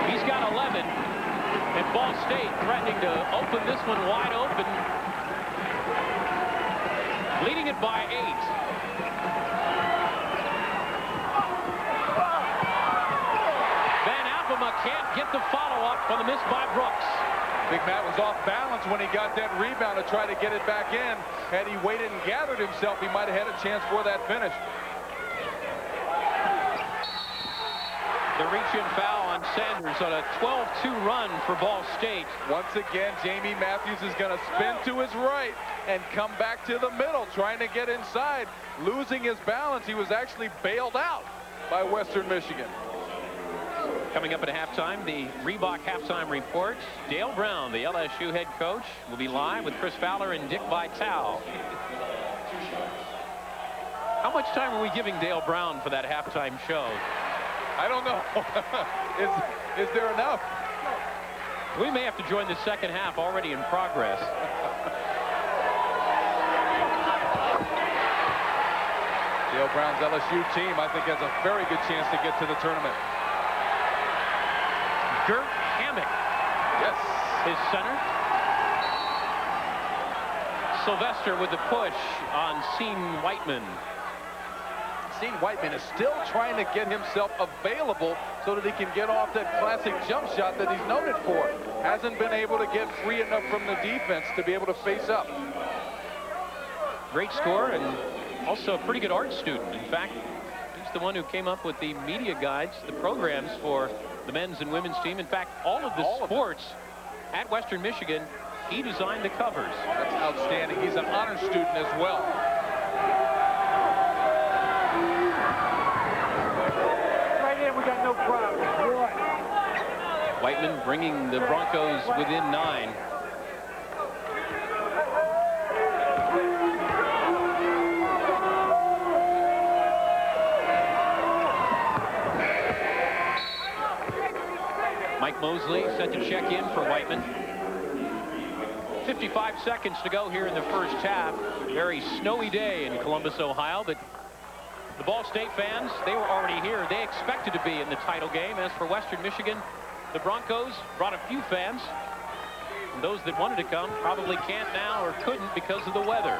Speaker 3: He's got 11, and Ball State threatening to open this one wide open. Leading it by 8. Van Appelma can't get the follow-up on the miss by Brooks.
Speaker 4: Big Matt was off balance when he got that rebound to try to get it back in. Had he waited and gathered himself, he might have had a chance for that finish.
Speaker 3: The reach-in foul on Sanders on a 12-2 run for Ball State.
Speaker 4: Once again, Jamie Matthews is going to spin to his right and come back to the middle, trying to get inside. Losing his balance, he was actually bailed out by Western Michigan.
Speaker 3: Coming up at halftime, the Reebok halftime report. Dale Brown, the LSU head coach, will be live with Chris Fowler and Dick Vitale. How much time are we giving Dale Brown for that halftime show?
Speaker 4: I don't know. Is there enough?
Speaker 3: We may have to join the second half, already in progress.
Speaker 4: Dale Brown's LSU team, I think, has a very good chance to get to the tournament.
Speaker 3: Gert Hammock.
Speaker 4: Yes.
Speaker 3: His center. Sylvester with the push on Sean Whiteman.
Speaker 4: Sean Whiteman is still trying to get himself available so that he can get off that classic jump shot that he's noted for. Hasn't been able to get free enough from the defense to be able to face up.
Speaker 3: Great scorer and also a pretty good art student. In fact, he's the one who came up with the media guides, the programs for the men's and women's team. In fact, all of the sports at Western Michigan, he designed the covers.
Speaker 4: That's outstanding. He's an honor student as well.
Speaker 6: Right in, we got no problem.
Speaker 3: Whiteman bringing the Broncos within 9. Mike Mosley set to check in for Whiteman. 55 seconds to go here in the first half. Very snowy day in Columbus, Ohio, but the Ball State fans, they were already here. They expected to be in the title game. As for Western Michigan, the Broncos brought a few fans. And those that wanted to come probably can't now or couldn't because of the weather.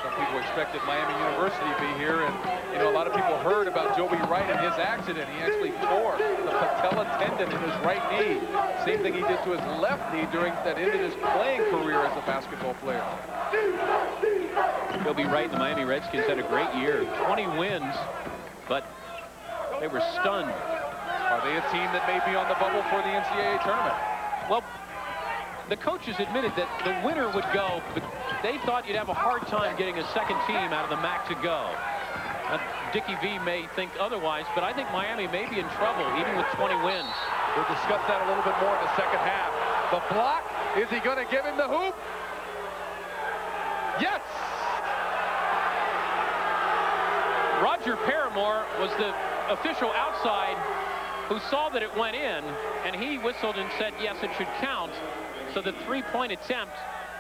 Speaker 4: Some people expected Miami University to be here, and you know, a lot of people heard about Joby Wright and his accident. He actually tore the patella tendon in his right knee. Same thing he did to his left knee during that ended his playing career as a basketball player.
Speaker 3: Joby Wright, the Miami Redskins had a great year, 20 wins, but they were stunned.
Speaker 4: Are they a team that may be on the bubble for the NCAA tournament?
Speaker 3: Well, the coaches admitted that the winner would go, but they thought you'd have a hard time getting a second team out of the MAC to go. Dickie V may think otherwise, but I think Miami may be in trouble, even with 20 wins.
Speaker 4: We'll discuss that a little bit more in the second half. The block, is he going to give him the hoop? Yes!
Speaker 3: Roger Paramore was the official outside who saw that it went in, and he whistled and said, yes, it should count. So the three-point attempt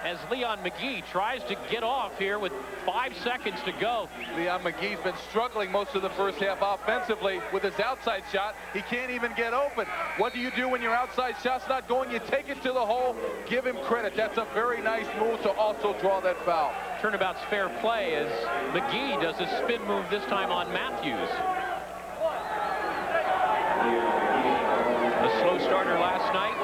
Speaker 3: as Leon McGee tries to get off here with 5 seconds to go.
Speaker 4: Leon McGee's been struggling most of the first half offensively with his outside shot. He can't even get open. What do you do when your outside shot's not going? You take it to the hole. Give him credit. That's a very nice move to also draw that foul.
Speaker 3: Turnabout's fair play as McGee does a spin move this time on Matthews. A slow starter last night.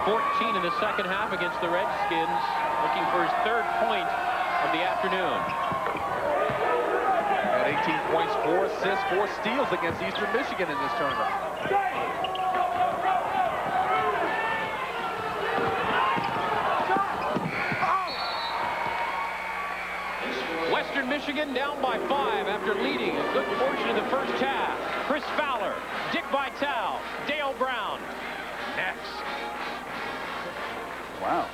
Speaker 3: 14 in the second half against the Redskins, looking for his third point of the afternoon.
Speaker 4: Got 18 points, 4 assists, 4 steals against Eastern Michigan in this tournament.
Speaker 3: Western Michigan down by 5 after leading a good portion of the first half. Chris Fowler, Dick Vitale, Dale Brown. Next.
Speaker 1: Wow.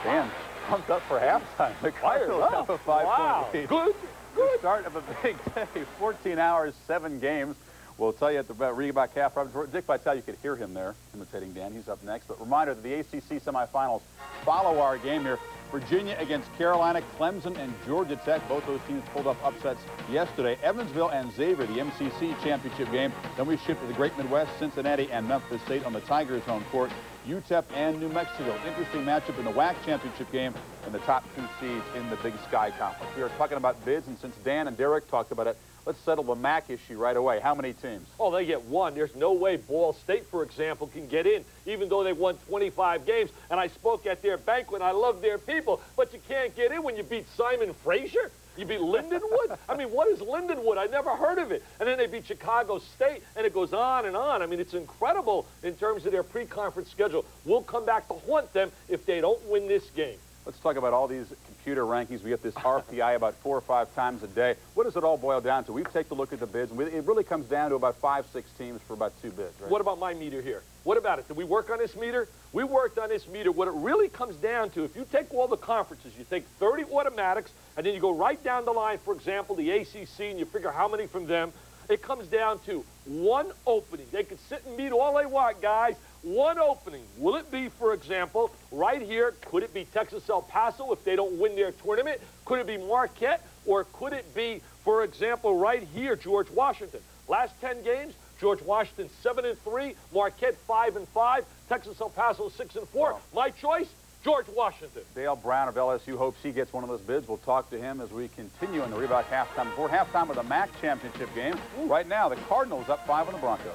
Speaker 1: Dan pumped up for halftime. The Cardinals have a 5-point lead.
Speaker 2: Good.
Speaker 1: The start of a big day. 14 hours, 7 games. We'll tell you at the Reebok half. Dick Vitale, you could hear him there imitating Dan. He's up next. But reminder that the ACC semifinals follow our game here. Virginia against Carolina, Clemson, and Georgia Tech. Both those teams pulled up upsets yesterday. Evansville and Xavier, the MCC championship game. Then we shift to the Great Midwest, Cincinnati and Memphis State on the Tigers' home court. UTEP and New Mexico. Interesting matchup in the WAC championship game and the top 2 seeds in the Big Sky Conference. We are talking about bids, and since Dan and Derek talked about it, let's settle the MAC issue right away. How many teams?
Speaker 2: Oh, they get 1. There's no way Ball State, for example, can get in, even though they won 25 games. And I spoke at their banquet. I love their people, but you can't get in when you beat Simon Fraser. You beat Lindenwood? I mean, what is Lindenwood? I never heard of it. And then they beat Chicago State, and it goes on and on. I mean, it's incredible in terms of their pre-conference schedule. We'll come back to haunt them if they don't win this game.
Speaker 1: Let's talk about all these computer rankings. We get this RPI about 4 or 5 times a day. What does it all boil down to? We've taken a look at the bids, and it really comes down to about 5, 6 teams for about 2 bids, right?
Speaker 2: What about my meter here? What about it? Did we work on this meter? We worked on this meter. What it really comes down to, if you take all the conferences, you take 30 automatics, and then you go right down the line, for example, the ACC, and you figure how many from them, it comes down to 1 opening. They can sit and meet all they want, guys. 1 opening. Will it be, for example, right here, could it be Texas El Paso if they don't win their tournament? Could it be Marquette? Or could it be, for example, right here, George Washington? Last 10 games, George Washington 7-3, Marquette 5-5, Texas El Paso 6-4. Wow. My choice, George Washington.
Speaker 1: Dale Brown of LSU hopes he gets one of those bids. We'll talk to him as we continue in the Reebok halftime. Before halftime of the MAC championship game. Right now, the Cardinals up 5 on the Broncos.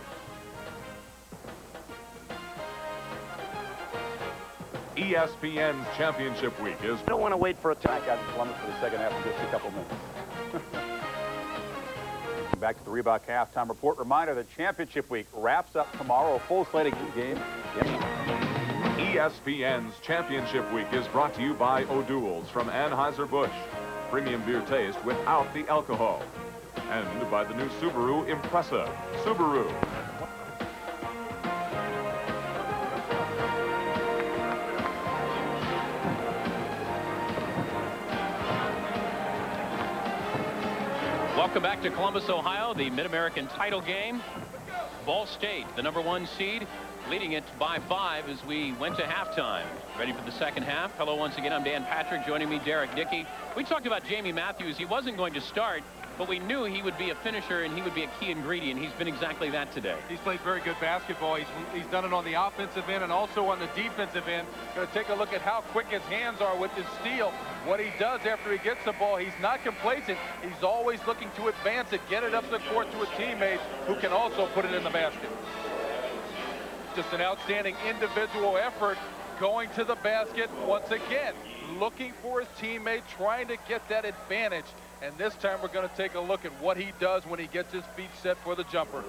Speaker 5: ESPN's championship week is...
Speaker 6: Don't want to wait for a time.
Speaker 1: Back out in Columbus for the second half in just a couple minutes. Back to the Reebok halftime report. Reminder that championship week wraps up tomorrow. A full slate of games.
Speaker 5: ESPN's championship week is brought to you by O'Doul's from Anheuser-Busch. Premium beer taste without the alcohol. And by the new Subaru Impreza. Subaru.
Speaker 3: Welcome back to Columbus, Ohio, the Mid-American title game. Ball State, the #1 seed, leading it by 5 as we went to halftime. Ready for the second half. Hello once again, I'm Dan Patrick. Joining me, Derek Dickey. We talked about Jamie Matthews. He wasn't going to start. but we knew he would be a finisher and he would be a key ingredient. He's been exactly that today.
Speaker 4: He's played very good basketball. He's done it on the offensive end and also on the defensive end. Going to take a look at how quick his hands are with his steal. What he does after he gets the ball, he's not complacent. He's always looking to advance it, get it up the court to a teammate who can also put it in the basket. Just an outstanding individual effort, going to the basket once again, looking for his teammate, trying to get that advantage. And this time we're going to take a look at what he does when he gets his feet set for the jumper.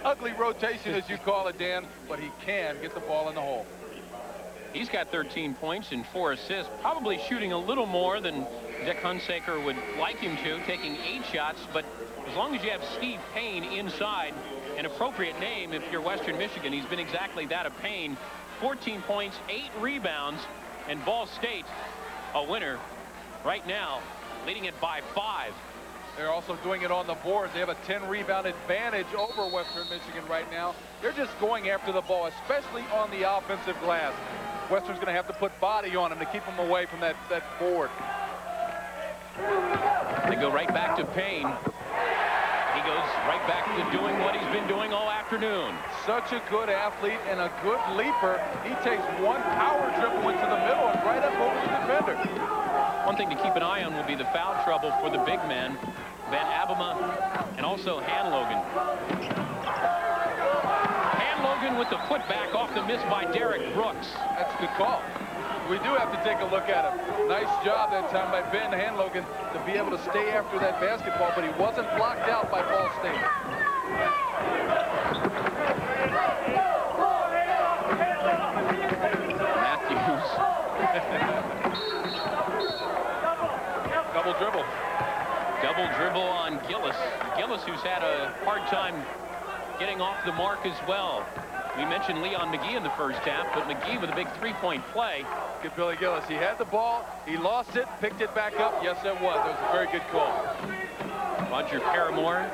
Speaker 4: Ugly rotation, as you call it, Dan, but he can get the ball in the hole.
Speaker 3: He's got 13 points and 4 assists, probably shooting a little more than Dick Hunsaker would like him to, taking 8 shots. But as long as you have Steve Payne inside, an appropriate name if you're Western Michigan, he's been exactly that, a Payne. 14 points, 8 rebounds, and Ball State a winner right now, leading it by 5.
Speaker 4: They're also doing it on the board. They have a 10-rebound advantage over Western Michigan right now. They're just going after the ball, especially on the offensive glass. Western's going to have to put body on him to keep him away from that board.
Speaker 3: They go right back to Payne. He goes right back to doing what he's been doing all afternoon.
Speaker 4: Such a good athlete and a good leaper. He takes one power dribble into the middle and right up over the defender.
Speaker 3: One thing to keep an eye on will be the foul trouble for the big men, Van Abema and also Hanlogan. Hanlogan with the putback off the miss by Derek Brooks.
Speaker 4: That's a good call. We do have to take a look at him. Nice job that time by Ben Hanlogan to be able to stay after that basketball, but he wasn't blocked out by Ball State.
Speaker 3: Matthews.
Speaker 4: Double dribble.
Speaker 3: Double dribble on Gillis. Gillis, who's had a hard time getting off the mark as well. We mentioned Leon McGee in the first half, but McGee with a big three-point play.
Speaker 4: Good Billy Gillis. He had the ball, he lost it, picked it back up. Yes, it was. That was a very good call.
Speaker 3: Roger Paramore,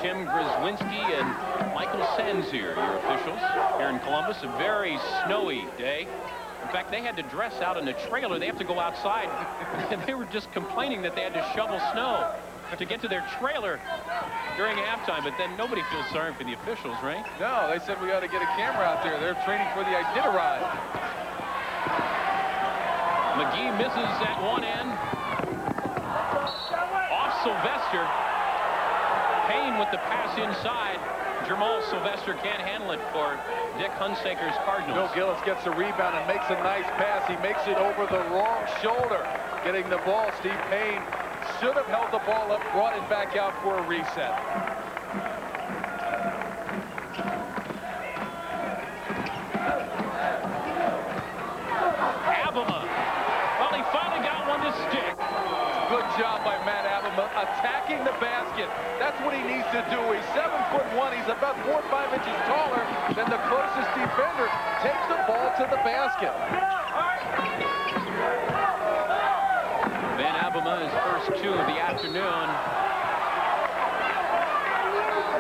Speaker 3: Tim Grzywinski, and Michael Sanzier, your officials here in Columbus. A very snowy day. In fact, they had to dress out in the trailer. They have to go outside, and they were just complaining that they had to shovel snow to get to their trailer during halftime. But then nobody feels sorry for the officials, right?
Speaker 4: No, they said we got to get a camera out there. They're training for the Iditarod.
Speaker 3: McGee misses at one end. Off Sylvester. Payne with the pass inside. Jamal Sylvester can't handle it for Dick Hunsaker's Cardinals.
Speaker 4: Bill Gillis gets a rebound and makes a nice pass. He makes it over the wrong shoulder. Getting the ball, Steve Payne should have held the ball up, brought it back out for a reset.
Speaker 3: Abema. Well, he finally got one to stick.
Speaker 4: Good job by Matt Abema attacking the basket. That's what he needs to do. He's 7'1". He's about 4 or 5 inches taller than the closest defender. Takes the ball to the basket.
Speaker 3: Van Abema, his first 2 of the afternoon.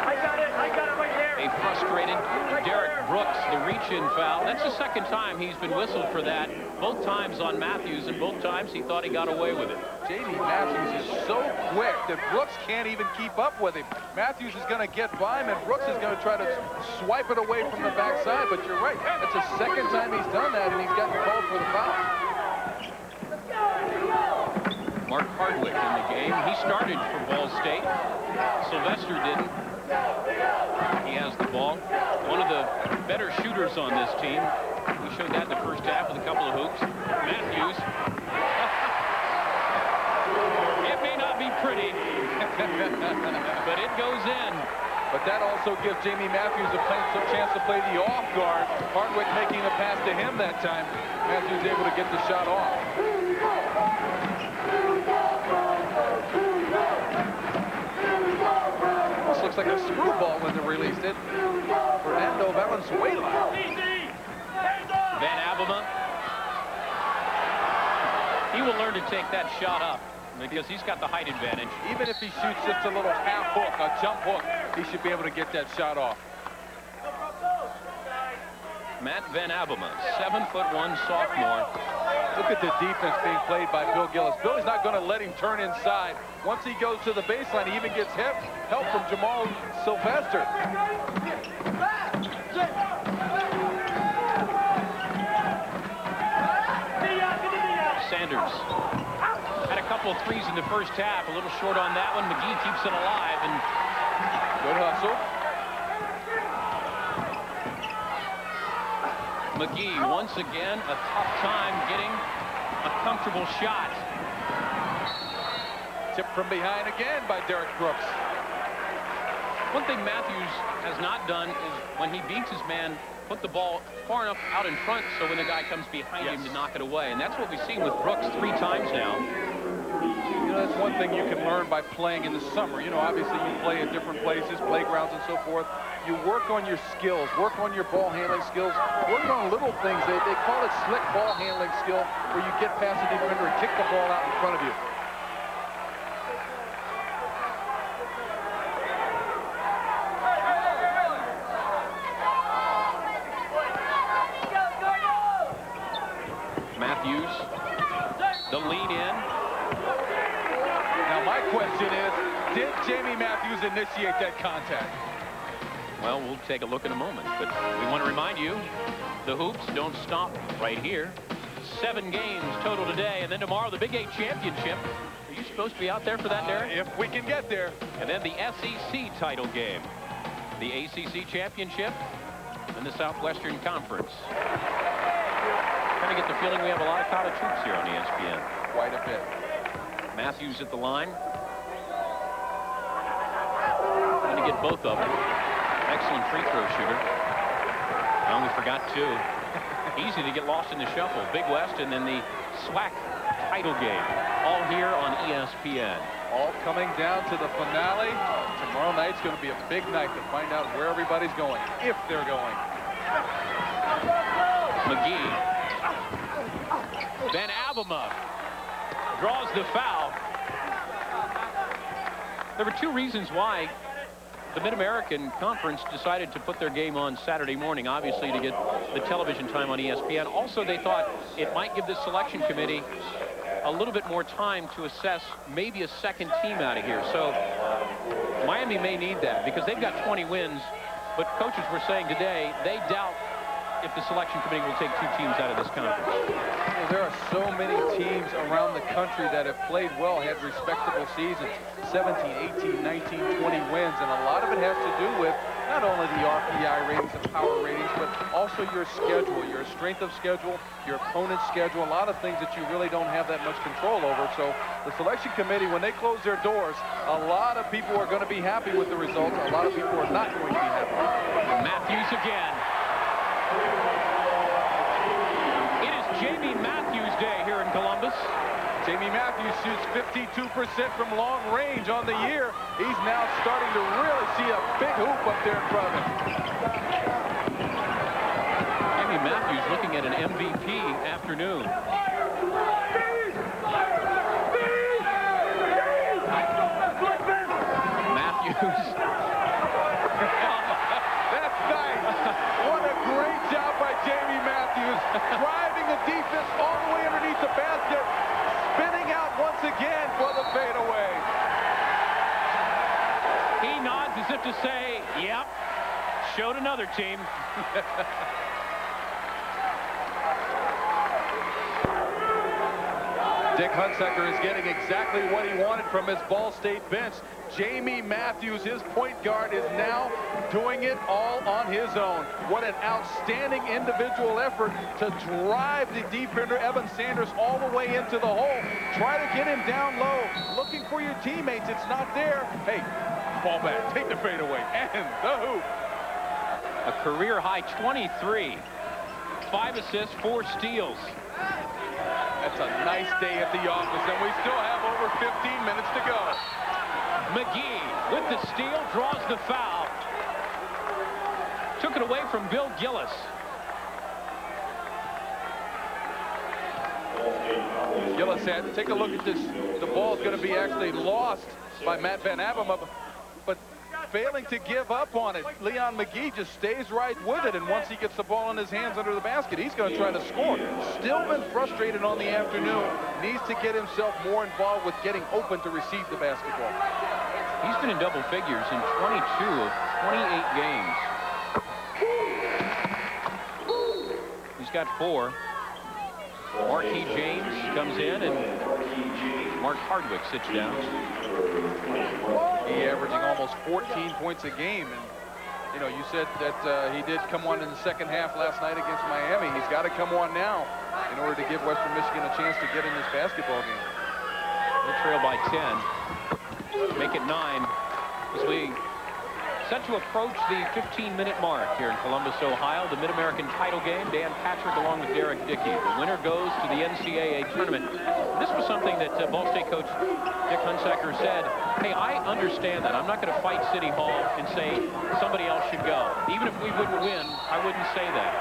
Speaker 6: I got it right there.
Speaker 3: A frustrated Derek Brooks, the reach-in foul. That's the second time he's been whistled for that. Both times on Matthews, and both times he thought he got away with it.
Speaker 4: J.D. Matthews is so quick that Brooks can't even keep up with him. Matthews is going to get by him, and Brooks is going to try to swipe it away from the backside. But you're right. That's the second time he's done that, and he's gotten called for the foul.
Speaker 3: Mark Hardwick in the game. He started for Ball State. Sylvester didn't. He has the ball. One of the better shooters on this team. We showed that in the first half with a couple of hoops. Matthews. It may not be pretty, but it goes in.
Speaker 4: But that also gives Jamie Matthews a chance to play the off guard. Hardwick making the pass to him that time. Matthews able to get the shot off. Almost looks like a screwball when they released it. Fernando Valenzuela.
Speaker 3: Van Abema. He will learn to take that shot up because he's got the height advantage.
Speaker 4: Even if he shoots just a little half hook, a jump hook, he should be able to get that shot off.
Speaker 3: Matt Van Abema, 7'1" sophomore.
Speaker 4: Look at the defense being played by Bill Gillis. Billy's not going to let him turn inside. Once he goes to the baseline, he even gets help from Jamal Sylvester.
Speaker 3: Sanders had a couple of threes in the first half. A little short on that one. McGee keeps it alive. And
Speaker 4: good hustle.
Speaker 3: McGee, once again, a tough time getting a comfortable shot.
Speaker 4: Tip from behind again by Derek Brooks.
Speaker 3: One thing Matthews has not done is when he beats his man, put the ball far enough out in front so when the guy comes behind him to knock it away. And that's what we've seen with Brooks 3 times now.
Speaker 4: You know, that's one thing you can learn by playing in the summer. You know, obviously you play at different places, playgrounds and so forth. You work on your skills, work on your ball handling skills, work on little things. They call it slick ball handling skill, where you get past the defender and kick the ball out in front of you.
Speaker 3: Matthews, the lead in.
Speaker 4: Now my question is, did Jamie Matthews initiate that contact?
Speaker 3: Well, we'll take a look in a moment, but we want to remind you, the hoops don't stop right here. 7 games total today, and then tomorrow the Big 8 Championship. Are you supposed to be out there for that, Derek?
Speaker 4: If we can get there.
Speaker 3: And then the SEC title game, the ACC Championship, and the Southwestern Conference. Kind of get the feeling we have a lot of college hoops here on ESPN.
Speaker 4: Quite a bit.
Speaker 3: Matthews at the line. Going to get both of them. Excellent free throw shooter. I only forgot 2. Easy to get lost in the shuffle. Big West and then the SWAC title game. All here on ESPN.
Speaker 4: All coming down to the finale. Tomorrow night's going to be a big night to find out where everybody's going, if they're going.
Speaker 3: McGee. Van Abema draws the foul. There were 2 reasons why the Mid-American Conference decided to put their game on Saturday morning, obviously to get the television time on ESPN. Also, they thought it might give the selection committee a little bit more time to assess maybe a second team out of here. So Miami may need that because they've got 20 wins, but coaches were saying today they doubt if the selection committee will take 2 teams out of this conference.
Speaker 4: Well, there are so many teams around the country that have played well, had respectable seasons, 17, 18, 19, 20 wins, and a lot of it has to do with not only the RPI ratings and power ratings, but also your schedule, your strength of schedule, your opponent's schedule, a lot of things that you really don't have that much control over. So the selection committee, when they close their doors, a lot of people are going to be happy with the results. A lot of people are not going to be happy.
Speaker 3: Matthews again. It is Jamie Matthews Day here in Columbus.
Speaker 4: Jamie Matthews shoots 52% from long range on the year. He's now starting to really see a big hoop up there in front of him.
Speaker 3: Jamie Matthews looking at an MVP afternoon. Matthews.
Speaker 4: That's nice. What a great job by Jamie Matthews. Driving the defense all the way underneath the basket. Spinning out once again for the fadeaway.
Speaker 3: He nods as if to say, yep, showed another team.
Speaker 4: Dick Hunsaker is getting exactly what he wanted from his Ball State bench. Jamie Matthews, his point guard, is now doing it all on his own. What an outstanding individual effort to drive the defender, Evan Sanders, all the way into the hole. Try to get him down low, looking for your teammates. It's not there. Hey, ball back, take the fadeaway, and the hoop.
Speaker 3: A career high 23. 5 assists, 4 steals.
Speaker 4: That's a nice day at the office, and we still have over 15 minutes to go.
Speaker 3: McGee with the steal, draws the foul. Took it away from Bill Gillis.
Speaker 4: Gillis had, take a look at this. The ball is going to be actually lost by Matt Van Abema, but failing to give up on it. Leon McGee just stays right with it, and once he gets the ball in his hands under the basket, he's going to try to score. Stillman frustrated on the afternoon, needs to get himself more involved with getting open to receive the basketball.
Speaker 3: He's been in double figures in 22 of 28 games. He's got 4. Marquis James comes in, and Mark Hardwick sits down.
Speaker 4: He averaging almost 14 points a game. And, you know, you said that he did come on in the second half last night against Miami. He's got to come on now in order to give Western Michigan a chance to get in this basketball game.
Speaker 3: They trail by 10. Make it 9 as we set to approach the 15-minute mark here in Columbus, Ohio. The Mid-American title game. Dan Patrick along with Derek Dickey. The winner goes to the NCAA tournament. This was something that Ball State coach Dick Hunsaker said, hey, I understand that. I'm not going to fight City Hall and say somebody else should go. Even if we wouldn't win, I wouldn't say that.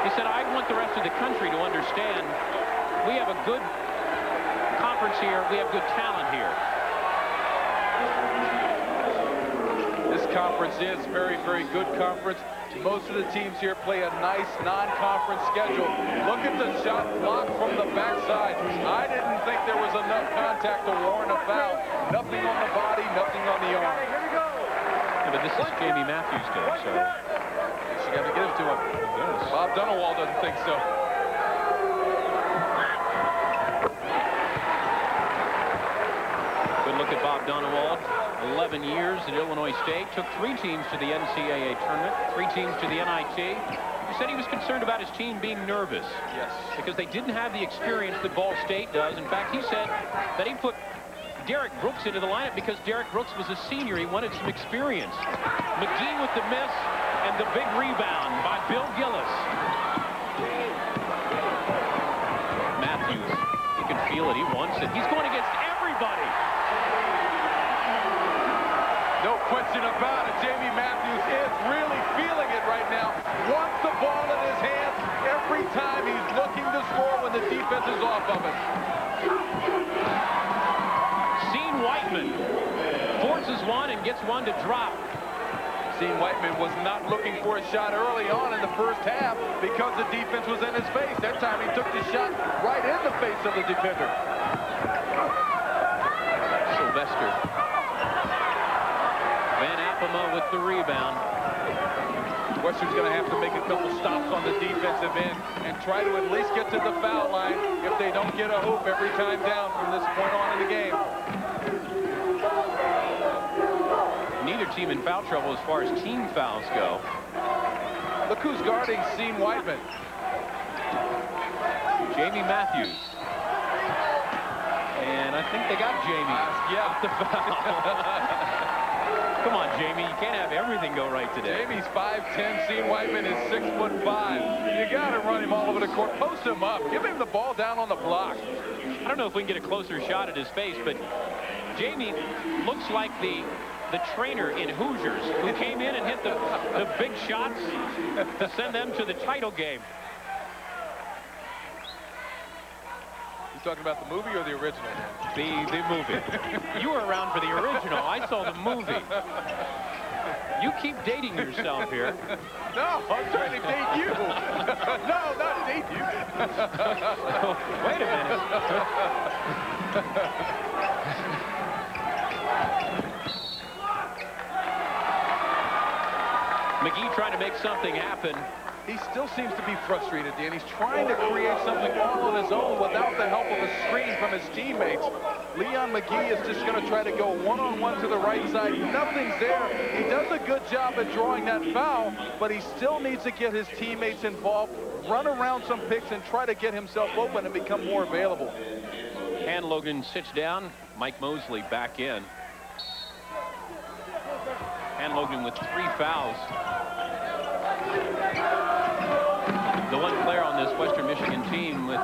Speaker 3: He said, I want the rest of the country to understand we have a good conference here. We have good talent here.
Speaker 4: This conference is very, very good conference. Most of the teams here play a nice non-conference schedule. Look at the shot block from the backside. I didn't think there was enough contact to warrant a foul. Nothing on the body, nothing on the arm.
Speaker 3: Yeah, but this is Jamie Matthews' game, so
Speaker 4: She got to give it to him. Bob Dunawall doesn't think so.
Speaker 3: good look at Bob Dunawald. 11 years at Illinois State, took 3 teams to the NCAA tournament, 3 teams to the NIT. He said he was concerned about his team being nervous.
Speaker 4: Yes.
Speaker 3: Because they didn't have the experience that Ball State does. In fact, he said that he put Derek Brooks into the lineup because Derek Brooks was a senior. He wanted some experience. McGee with the miss and the big rebound by Bill Gillis. Matthews, you can feel it. He wants it. He's going against everybody.
Speaker 4: No question about it. Jamie Matthews is really feeling it right now. Wants the ball in his hands every time he's looking to score when the defense is off of him.
Speaker 3: Sean Whiteman forces one and gets one to drop.
Speaker 4: Sean Whiteman was not looking for a shot early on in the first half because the defense was in his face. That time he took the shot right in the face of the defender.
Speaker 3: Sylvester. Van Appelma with the rebound.
Speaker 4: Western's going to have to make a couple stops on the defensive end and try to at least get to the foul line if they don't get a hoop every time down from this point on in the game.
Speaker 3: Neither team in foul trouble as far as team fouls go.
Speaker 4: Look who's guarding Sean Whiteman.
Speaker 3: Jamie Matthews. And I think they got Jamie.
Speaker 4: Yeah.
Speaker 3: The foul. Come on, Jamie. You can't have everything go right today.
Speaker 4: Jamie's 5'10". Sean Whiteman is 6'5". You got to run him all over the court. Post him up. Give him the ball down on the block.
Speaker 3: I don't know if we can get a closer shot at his face, but Jamie looks like the trainer in Hoosiers who came in and hit the big shots to send them to the title game.
Speaker 4: You talking about the movie or the original?
Speaker 3: The movie. You were around for the original. I saw the movie. You keep dating yourself here.
Speaker 4: No, I'm trying to date you. No, not date you.
Speaker 3: Wait a minute. McGee trying to make something happen.
Speaker 4: He still seems to be frustrated, Dan. He's trying to create something all on his own without the help of a screen from his teammates. Leon McGee is just going to try to go one-on-one to the right side. Nothing's there. He does a good job at drawing that foul, but he still needs to get his teammates involved, run around some picks, and try to get himself open and become more available.
Speaker 3: And Logan sits down. Mike Mosley back in. And Logan with 3 fouls. The one player on this Western Michigan team with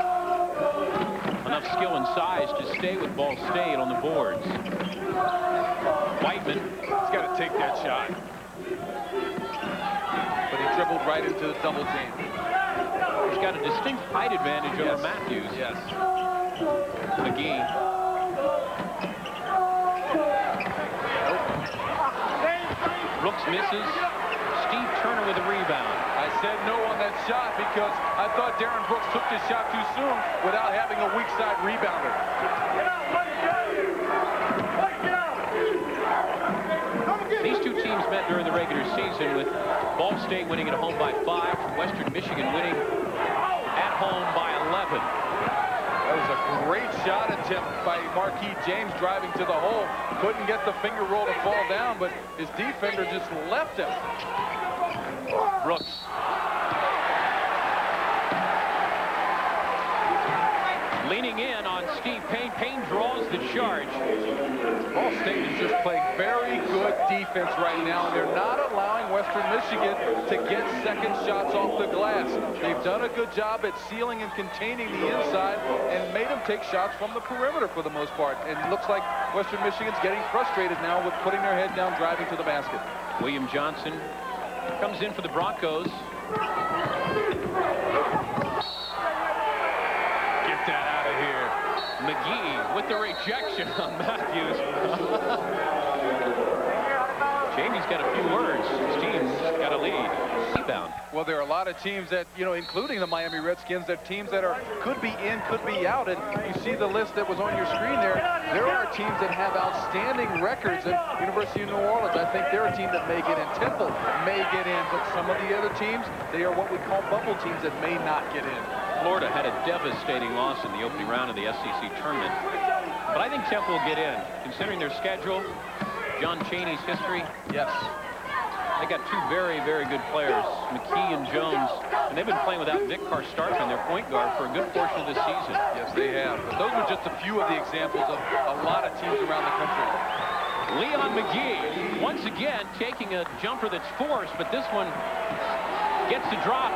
Speaker 3: enough skill and size to stay with Ball State on the boards. Whiteman.
Speaker 4: He's got to take that shot. But he dribbled right into the double team.
Speaker 3: He's got a distinct height advantage over Matthews.
Speaker 4: Yes.
Speaker 3: McGee. Brooks misses. Steve Turner with a rebound.
Speaker 4: I said no on that shot because I thought Darren Brooks took this shot too soon without having a weak side rebounder.
Speaker 3: These two teams met during the regular season, with Ball State winning at home by 5, Western Michigan winning at home by 11.
Speaker 4: That was a great shot attempt by Marquis James driving to the hole. Couldn't get the finger roll to fall down, but his defender just left him.
Speaker 3: Brooks. Leaning in on Steve Payne. Payne draws the charge.
Speaker 4: Ball State is just playing very good defense right now, and they're not allowing Western Michigan to get second shots off the glass. They've done a good job at sealing and containing the inside and made them take shots from the perimeter for the most part. And it looks like Western Michigan's getting frustrated now with putting their head down, driving to the basket.
Speaker 3: William Johnson comes in for the Broncos.
Speaker 4: Get that out of here.
Speaker 3: McGee with the rejection on Matthews. Jamie's got a few words. His team's got a lead. Rebound.
Speaker 4: Well, there are a lot of teams that, you know, including the Miami Redskins, that teams that are could be in, could be out. And you see the list that was on your screen there. There are teams that have outstanding records. And University of New Orleans, I think they're a team that may get in. Temple may get in, but some of the other teams, they are what we call bubble teams that may not get in.
Speaker 3: Florida had a devastating loss in the opening round of the SEC tournament. But I think Temple will get in, considering their schedule, John Chaney's history.
Speaker 4: Yes.
Speaker 3: They got two very, very good players, McKee and Jones. And they've been playing without Vic Karstarpin, their point guard, for a good portion of the season.
Speaker 4: Yes, they have. But those were just a few of the examples of a lot of teams around the country.
Speaker 3: Leon McGee, once again, taking a jumper that's forced, but this one gets the drop.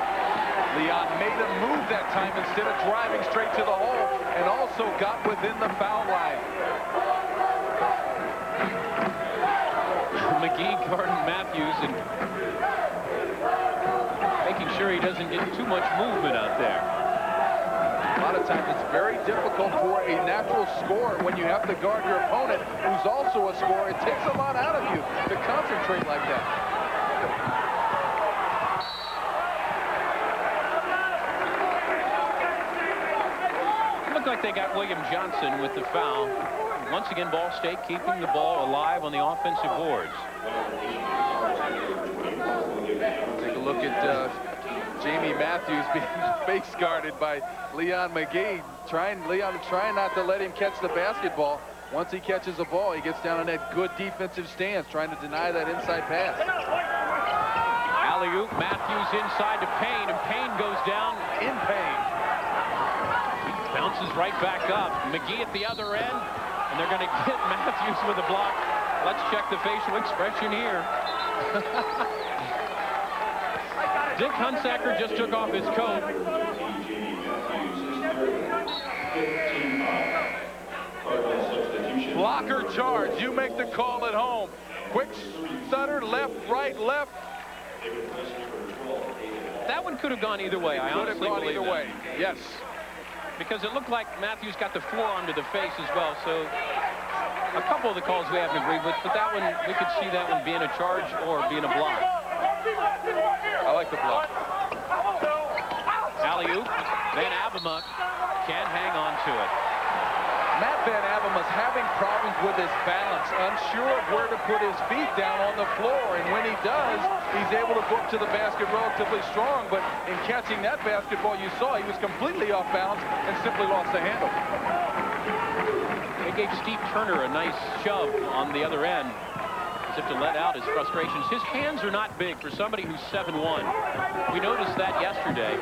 Speaker 4: Leon made a move that time instead of driving straight to the hole, and also got within the foul line.
Speaker 3: McGee guarding Matthews and making sure he doesn't get too much movement out there.
Speaker 4: A lot of times it's very difficult for a natural scorer when you have to guard your opponent who's also a scorer. It takes a lot out of you to concentrate like that.
Speaker 3: Like they got William Johnson with the foul. Once again, Ball State keeping the ball alive on the offensive boards.
Speaker 4: Take a look at Jamie Matthews being face guarded by Leon McGee. Leon trying not to let him catch the basketball. Once he catches the ball, he gets down in that good defensive stance, trying to deny that inside pass.
Speaker 3: Alley-oop, Matthews inside to Payne, and Payne goes down
Speaker 4: In Payne.
Speaker 3: Bounces right back up. McGee at the other end, and they're going to get Matthews with a block. Let's check the facial expression here. Dick Hunsaker just took off his coat.
Speaker 4: Blocker charge. You make the call at home. Quick stutter, left, right, left.
Speaker 3: That one could have gone either way. I honestly believe
Speaker 4: either way. Yes.
Speaker 3: Because it looked like Matthews got the forearm to the face as well. So a couple of the calls we haven't agreed with, but that one, we could see that one being a charge or being a block.
Speaker 4: I like the block.
Speaker 3: Alley-oop. Van Abema can't hang on to it.
Speaker 4: Matt Van Abema's having problems with his balance, unsure of where to put his feet down on the floor, and when he does, he's able to go up to the basket relatively strong, but in catching that basketball, you saw he was completely off balance and simply lost the handle.
Speaker 3: They gave Steve Turner a nice shove on the other end, as if to let out his frustrations. His hands are not big for somebody who's 7'1". We noticed that yesterday.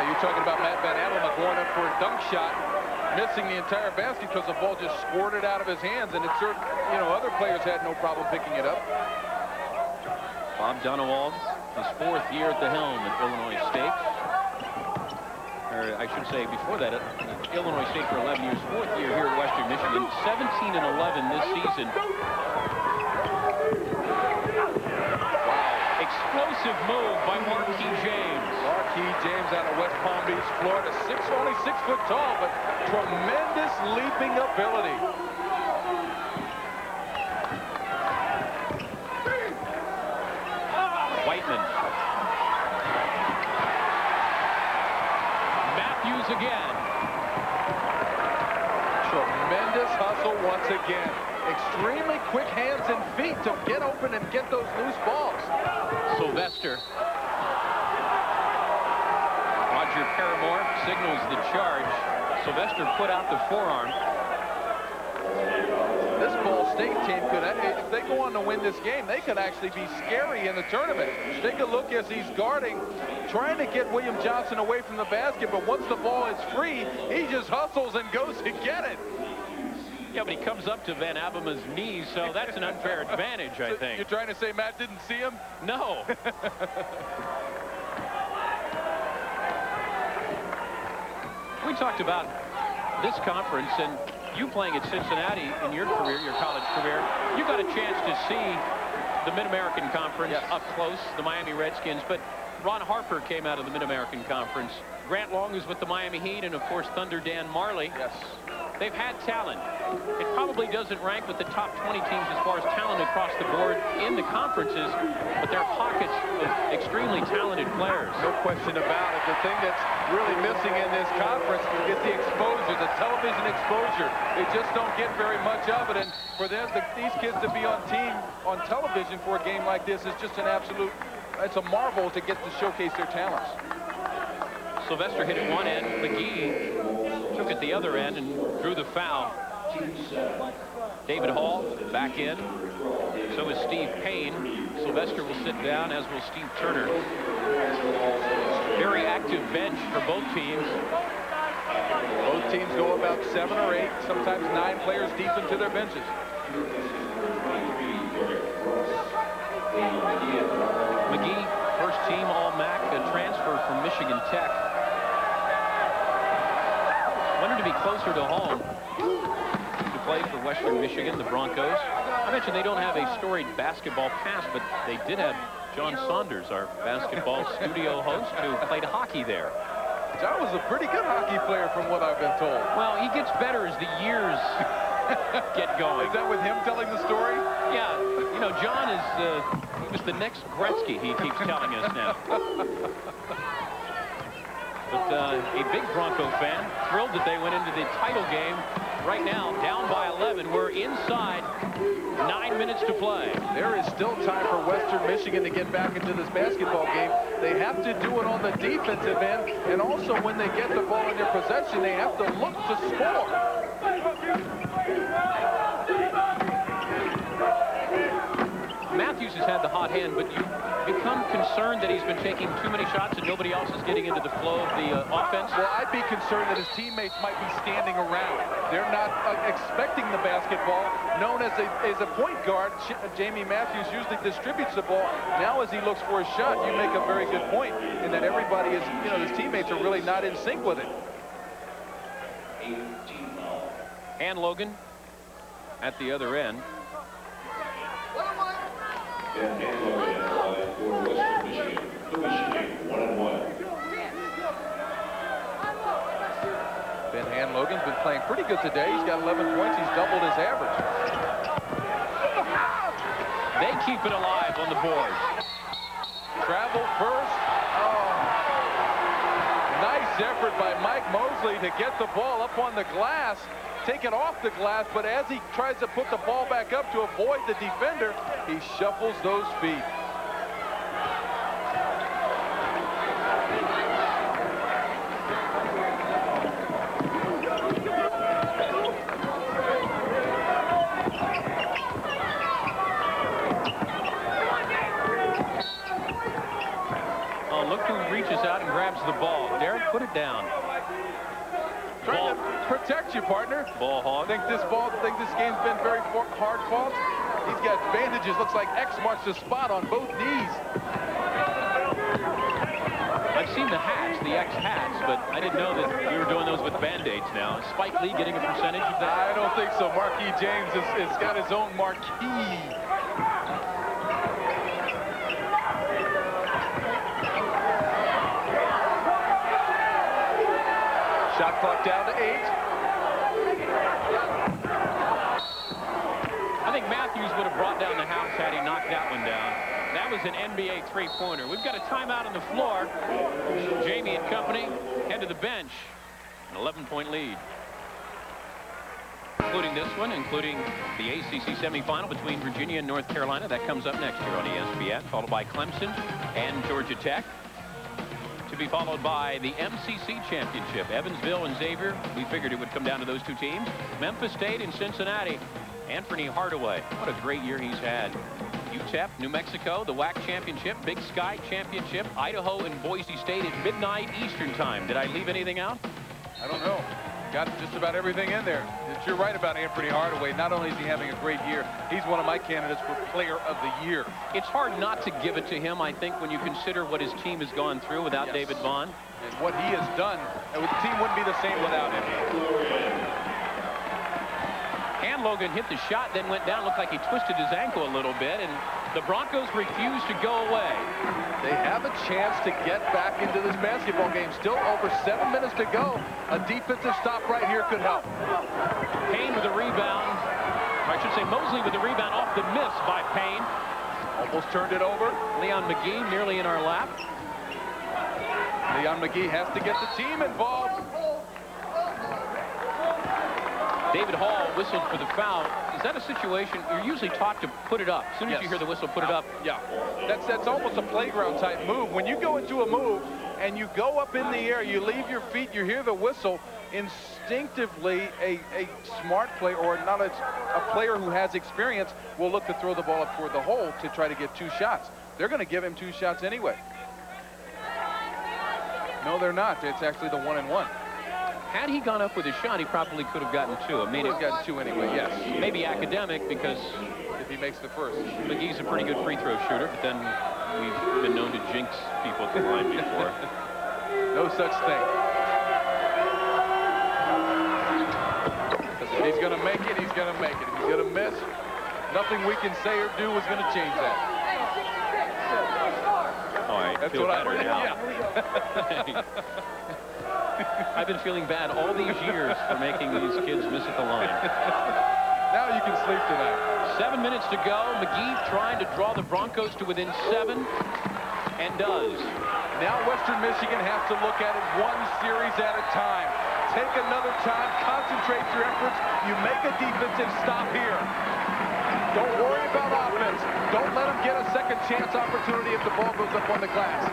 Speaker 4: You're talking about Matt Van Abema going up for a dunk shot, missing the entire basket because the ball just squirted out of his hands, and it's certain, you know, other players had no problem picking it up.
Speaker 3: Bob Dunewald, his 4th year at the helm at Illinois State. Or I should say before that, at Illinois State for 11 years, 4th year here at Western Michigan, 17-11 this season. Wow. Explosive move by Marquis James.
Speaker 4: Marquis James out of West Palm Beach, Florida. Only 6 foot tall, but tremendous leaping ability.
Speaker 3: Whiteman. Matthews again.
Speaker 4: Tremendous hustle once again. Extremely quick hands and feet to get open and get those loose balls.
Speaker 3: Sylvester. Roger Paramore signals the charge. Sylvester put out the forearm.
Speaker 4: This Ball State team could, if they go on to win this game, they could actually be scary in the tournament. Take a look as he's guarding, trying to get William Johnson away from the basket, but once the ball is free, he just hustles and goes to get it.
Speaker 3: Yeah, but he comes up to Van Abema's knees, so that's an unfair advantage, I think.
Speaker 4: You're trying to say Matt didn't see him?
Speaker 3: No. We talked about this conference, and you playing at Cincinnati in your career, your college career, you got a chance to see the Mid-American Conference up close, the Miami Redskins, but Ron Harper came out of the Mid-American Conference. Grant Long is with the Miami Heat, and of course Thunder Dan Marley.
Speaker 4: Yes.
Speaker 3: They've had talent. It probably doesn't rank with the top 20 teams as far as talent across the board in the conferences, but there are pockets of extremely talented players.
Speaker 4: No question about it. The thing that's really missing in this conference is the exposure, the television exposure. They just don't get very much of it, and for them, these kids to be on television for a game like this is just an absolute, it's a marvel to get to showcase their talents.
Speaker 3: Sylvester hit at one end. McGee took it the other end and drew the foul. David Hall back in. So is Steve Payne. Sylvester will sit down, as will Steve Turner. Very active bench for both teams.
Speaker 4: Both teams go about 7 or 8, sometimes 9 players deep into their benches.
Speaker 3: McGee, first team All-MAC, a transfer from Michigan Tech. Wanted to be closer to home to play for Western Michigan, the Broncos. I mentioned they don't have a storied basketball past, but they did have John Saunders, our basketball studio host, who played hockey there.
Speaker 4: John was a pretty good hockey player from what I've been told.
Speaker 3: Well, he gets better as the years get going.
Speaker 4: Is that with him telling the story?
Speaker 3: Yeah, you know, John is, he was the next Gretzky, he keeps telling us now. But a big Bronco fan, thrilled that they went into the title game. Right now, down by 11. We're inside 9 minutes to play.
Speaker 4: There is still time for Western Michigan to get back into this basketball game. They have to do it on the defensive end, and also when they get the ball in their possession, they have to look to score.
Speaker 3: Matthews has had the hot hand, but you become concerned that he's been taking too many shots and nobody else is getting into the flow of the offense?
Speaker 4: Well, I'd be concerned that his teammates might be standing around. They're not expecting the basketball. Known as a point guard, Jamie Matthews usually distributes the ball. Now as he looks for a shot, you make a very good point in that everybody is, you know, his teammates are really not in sync with it.
Speaker 3: And Logan at the other end.
Speaker 4: Ben Hand-Logan's been playing pretty good today. He's got 11 points. He's doubled his average.
Speaker 3: They keep it alive on the board.
Speaker 4: Travel first. Oh. Nice effort by Mike Mosley to get the ball up on the glass. Take it off the glass, but as he tries to put the ball back up to avoid the defender, he shuffles those feet.
Speaker 3: Oh, look who reaches out and grabs the ball. Derek, put it down.
Speaker 4: Trying to protect you, partner.
Speaker 3: Ball hog.
Speaker 4: Think this game's been very hard fought? He's got bandages. Looks like X marks the spot on both knees.
Speaker 3: I've seen the hats, the X hats, but I didn't know that we were doing those with Band-Aids now. Is Spike Lee getting a percentage of that?
Speaker 4: I don't think so. Marquis James has got his own marquee. clock down to 8.
Speaker 3: I think Matthews would have brought down the house had he knocked that one down. That was an NBA three-pointer. We've got a timeout on the floor. Jamie and company head to the bench. An 11-point lead. Including this one, including the ACC semifinal between Virginia and North Carolina. That comes up next here on ESPN, followed by Clemson and Georgia Tech. To be followed by the MCC Championship. Evansville and Xavier. We figured it would come down to those two teams. Memphis State and Cincinnati. Anthony Hardaway. What a great year he's had. UTEP, New Mexico, the WAC Championship, Big Sky Championship, Idaho and Boise State at midnight Eastern Time. Did I leave anything out?
Speaker 4: I don't know. Got just about everything in there. You're right about Anthony Hardaway. Not only is he having a great year, he's one of my candidates for Player of the Year.
Speaker 3: It's hard not to give it to him, I think, when you consider what his team has gone through without David Vaughn.
Speaker 4: And what he has done, and the team wouldn't be the same without him.
Speaker 3: Logan hit the shot, then went down. Looked like he twisted his ankle a little bit, and the Broncos refuse to go away.
Speaker 4: They have a chance to get back into this basketball game. Still over 7 minutes to go. A defensive stop right here could help.
Speaker 3: Payne with a rebound. I should say Mosley with the rebound off the miss by Payne.
Speaker 4: Almost turned it over.
Speaker 3: Leon McGee nearly in our lap.
Speaker 4: Leon McGee has to get the team involved.
Speaker 3: David Hall whistled for the foul. Is that a situation you're usually taught to put it up? As soon as you hear the whistle, put it up.
Speaker 4: Yeah, that's almost a playground type move. When you go into a move and you go up in the air, you leave your feet, you hear the whistle. Instinctively, a smart player, or not a player who has experience, will look to throw the ball up toward the hole to try to get 2 shots. They're going to give him 2 shots anyway. No, they're not. It's actually the 1-and-1.
Speaker 3: Had he gone up with a shot, he probably could have gotten 2. I mean,
Speaker 4: he's gotten 2 anyway, yes.
Speaker 3: Maybe academic, because
Speaker 4: if he makes the first.
Speaker 3: McGee's a pretty good free throw shooter, but then we've been known to jinx people at the line before.
Speaker 4: No such thing. If he's going to make it, he's going to make it. If he's going to miss, nothing we can say or do is going to change that.
Speaker 3: Oh, I feel better now.
Speaker 4: Yeah.
Speaker 3: I've been feeling bad all these years for making these kids miss at the line.
Speaker 4: Now you can sleep tonight.
Speaker 3: 7 minutes to go. McGee trying to draw the Broncos to within 7, and does.
Speaker 4: Now Western Michigan has to look at it 1 series at a time. Take another time, concentrate your efforts. You make a defensive stop here. Don't worry about offense. Don't let them get a second chance opportunity if the ball goes up on the glass.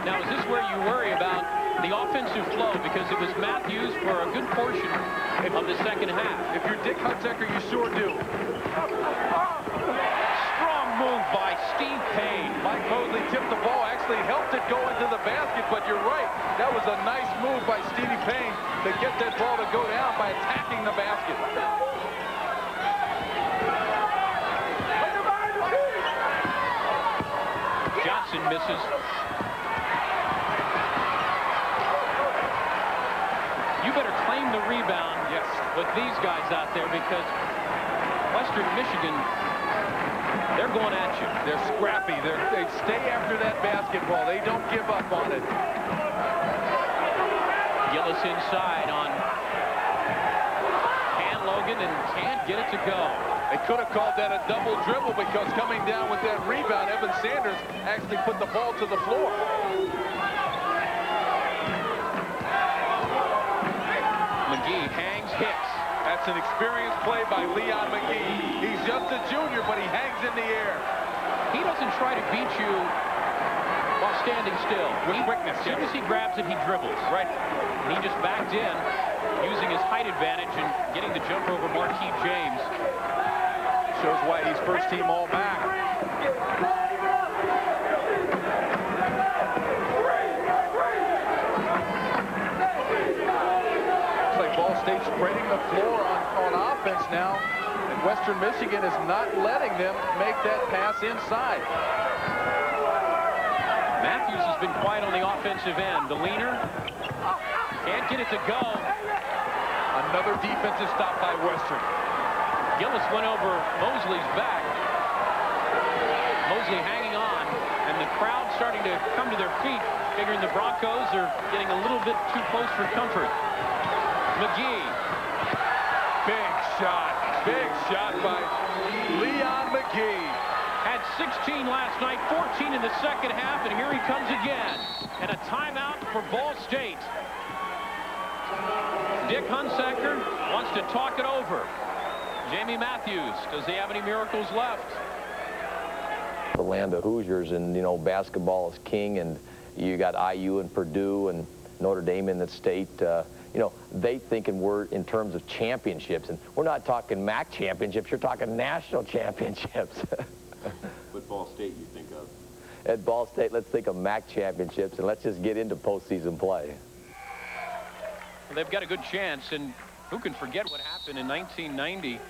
Speaker 3: Now, is this where you worry about the offensive flow? Because it was Matthews for a good portion of the second half.
Speaker 4: If you're Dick Huntecker, you sure do.
Speaker 3: Strong move by Steve Payne.
Speaker 4: Mike Mosley tipped the ball, actually helped it go into the basket, but you're right. That was a nice move by Stevie Payne to get that ball to go down by attacking the basket.
Speaker 3: Johnson misses. You better claim the rebound with these guys out there, because Western Michigan, they're going at you.
Speaker 4: They're scrappy. They stay after that basketball. They don't give up on it.
Speaker 3: Gillis inside on Logan and can't get it to go.
Speaker 4: They could have called that a double dribble, because coming down with that rebound, Evan Sanders actually put the ball to the floor.
Speaker 3: McGee hangs Hicks.
Speaker 4: That's an experienced play by Leon McGee. He's just a junior, but he hangs in the air.
Speaker 3: He doesn't try to beat you while standing still.
Speaker 4: With quickness.
Speaker 3: As soon as he grabs it, he dribbles.
Speaker 4: Right.
Speaker 3: And he just backed in, using his height advantage and getting the jumper over Marquis James.
Speaker 4: Shows why he's first team All-MAC. Looks like Ball State spreading the floor on offense now, and Western Michigan is not letting them make that pass inside.
Speaker 3: Matthews has been quiet on the offensive end. The leaner can't get it to go.
Speaker 4: Another defensive stop by Western.
Speaker 3: Gillis went over Mosley's back. Mosley hanging on, and the crowd starting to come to their feet, figuring the Broncos are getting a little bit too close for comfort. McGee.
Speaker 4: Big shot by Leon McGee.
Speaker 3: Had 16 last night, 14 in the second half, and here he comes again. And a timeout for Ball State. Dick Hunsaker wants to talk it over. Jamie Matthews, does he have any miracles left?
Speaker 7: The land of Hoosiers, and you know, basketball is king, and you got IU and Purdue and Notre Dame in the state. You know, they thinking we're in terms of championships, and we're not talking MAC championships, you're talking national championships.
Speaker 8: What Ball State you think of?
Speaker 7: At Ball State, let's think of MAC championships, and let's just get into postseason play.
Speaker 3: Well, they've got a good chance, and who can forget what happened in 1990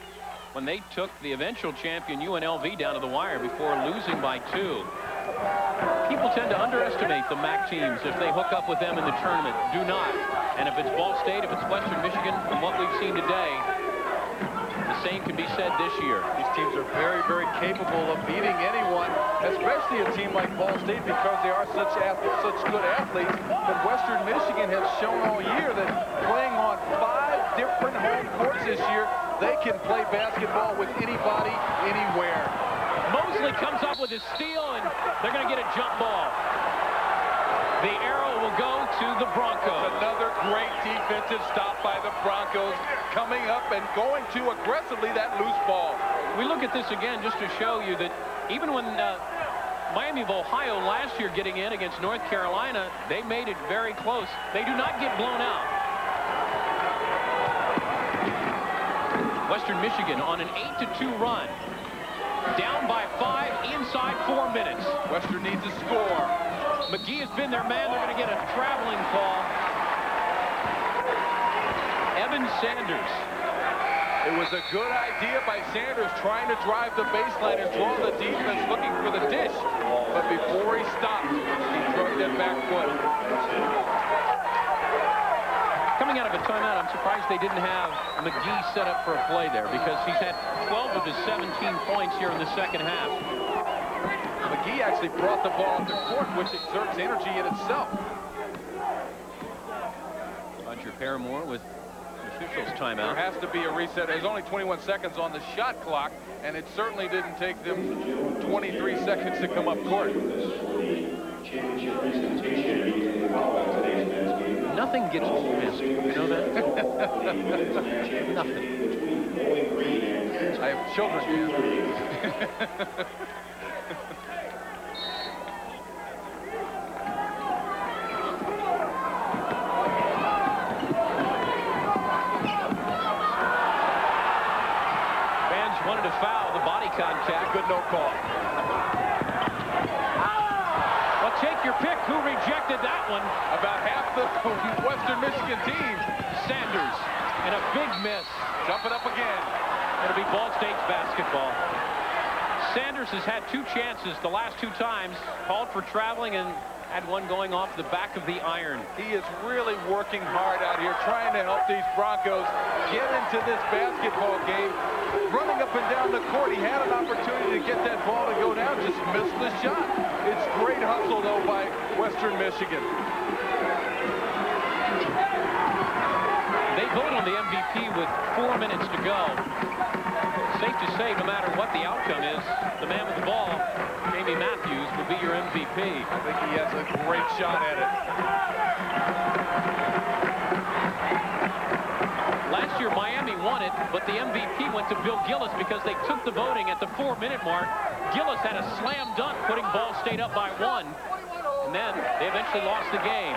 Speaker 3: when they took the eventual champion UNLV down to the wire before losing by 2. People tend to underestimate the MAC teams if they hook up with them in the tournament. Do not. And if it's Ball State, if it's Western Michigan, from what we've seen today, the same can be said this year.
Speaker 4: These teams are very, very capable of beating anyone, especially a team like Ball State, because they are such good athletes. But Western Michigan has shown all year that playing on 5 different home courts this year, they can play basketball with anybody, anywhere.
Speaker 3: Mosley comes up with his steal, and they're going to get a jump ball. The arrow will go to the Broncos.
Speaker 4: Another great defensive stop by the Broncos, coming up and going to aggressively that loose ball.
Speaker 3: We look at this again just to show you that even when Miami of Ohio last year getting in against North Carolina, they made it very close. They do not get blown out. Western Michigan on an 8-2 run. Down by 5 inside 4 minutes.
Speaker 4: Western needs a score.
Speaker 3: McGee has been their man. They're going to get a traveling call. Evan Sanders.
Speaker 4: It was a good idea by Sanders trying to drive the baseline and draw the defense looking for the dish. But before he stopped, he drove that back foot.
Speaker 3: Coming out of a timeout, I'm surprised they didn't have McGee set up for a play there, because he's had 12 of his 17 points here in the second half.
Speaker 4: McGee actually brought the ball up the court, which exerts energy in itself.
Speaker 3: Roger Paramore with the officials' timeout.
Speaker 4: There has to be a reset. There's only 21 seconds on the shot clock, and it certainly didn't take them 23 seconds to come up court.
Speaker 3: Nothing gets missed. You know that? Nothing.
Speaker 4: I have children here.
Speaker 3: Fans wanted to foul, the body contact.
Speaker 4: Good no call.
Speaker 3: Well, take your pick. Who rejected that one?
Speaker 4: About half the Western Michigan team.
Speaker 3: Sanders. And a big miss.
Speaker 4: Jump it up again.
Speaker 3: It'll be Ball State's basketball. Sanders has had 2 chances the last 2 times. Called for traveling and had one going off the back of the iron.
Speaker 4: He is really working hard out here, trying to help these Broncos get into this basketball game. Running up and down the court, he had an opportunity to get that ball to go down, just missed the shot. It's great hustle, though, by Western Michigan.
Speaker 3: They vote on the MVP with 4 minutes to go. Safe to say, no matter what the outcome is, the man with the ball, Jamie Matthews, will be your MVP.
Speaker 4: I think he has a great shot at it.
Speaker 3: Last year, Miami won it, but the MVP went to Bill Gillis because they took the voting at the 4-minute mark. Gillis had a slam dunk, putting Ball State up by 1, and then they eventually lost the game.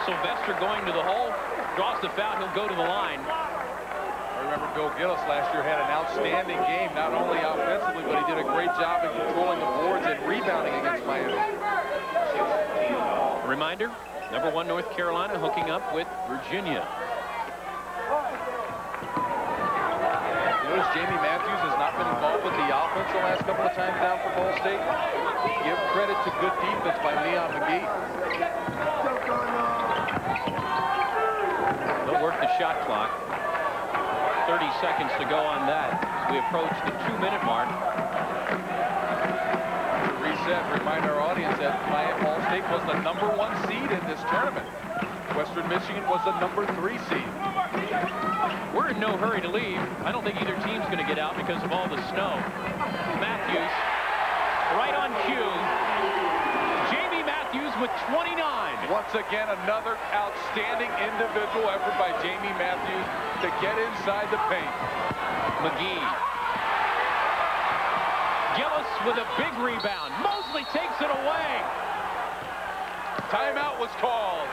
Speaker 3: Sylvester going to the hole, draws the foul, he'll go to the line.
Speaker 4: I remember Bill Gillis last year had an outstanding game, not only offensively, but he did a great job in controlling the boards and rebounding against Miami.
Speaker 3: A reminder, number 1 North Carolina hooking up with Virginia.
Speaker 4: Notice Jamie Matthews has not been involved with the offense the last couple of times down for Ball State. Give credit to good defense by Leon McGee.
Speaker 3: They'll work the shot clock. 30 seconds to go on that as we approach the 2-minute mark.
Speaker 4: Reset, remind our audience that Ball State was the #1 seed in this tournament. Western Michigan was the #3 seed.
Speaker 3: We're in no hurry to leave. I don't think either team's going to get out because of all the snow. Matthews, right on cue. Jamie Matthews with 29.
Speaker 4: Once again, another outstanding individual effort by Jamie Matthews to get inside the paint.
Speaker 3: McGee. Gillis with a big rebound. Mosley takes it away.
Speaker 4: Timeout was called.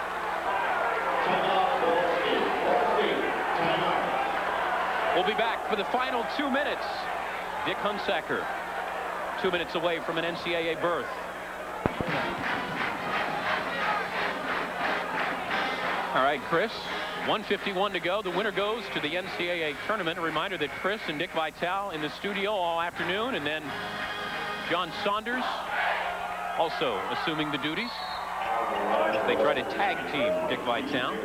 Speaker 3: We'll be back for the final 2 minutes. Dick Hunsaker, 2 minutes away from an NCAA berth. All right, Chris, 1:51 to go. The winner goes to the NCAA tournament. A reminder that Chris and Dick Vitale in the studio all afternoon, and then John Saunders also assuming the duties. They try to tag team Dick Vitale.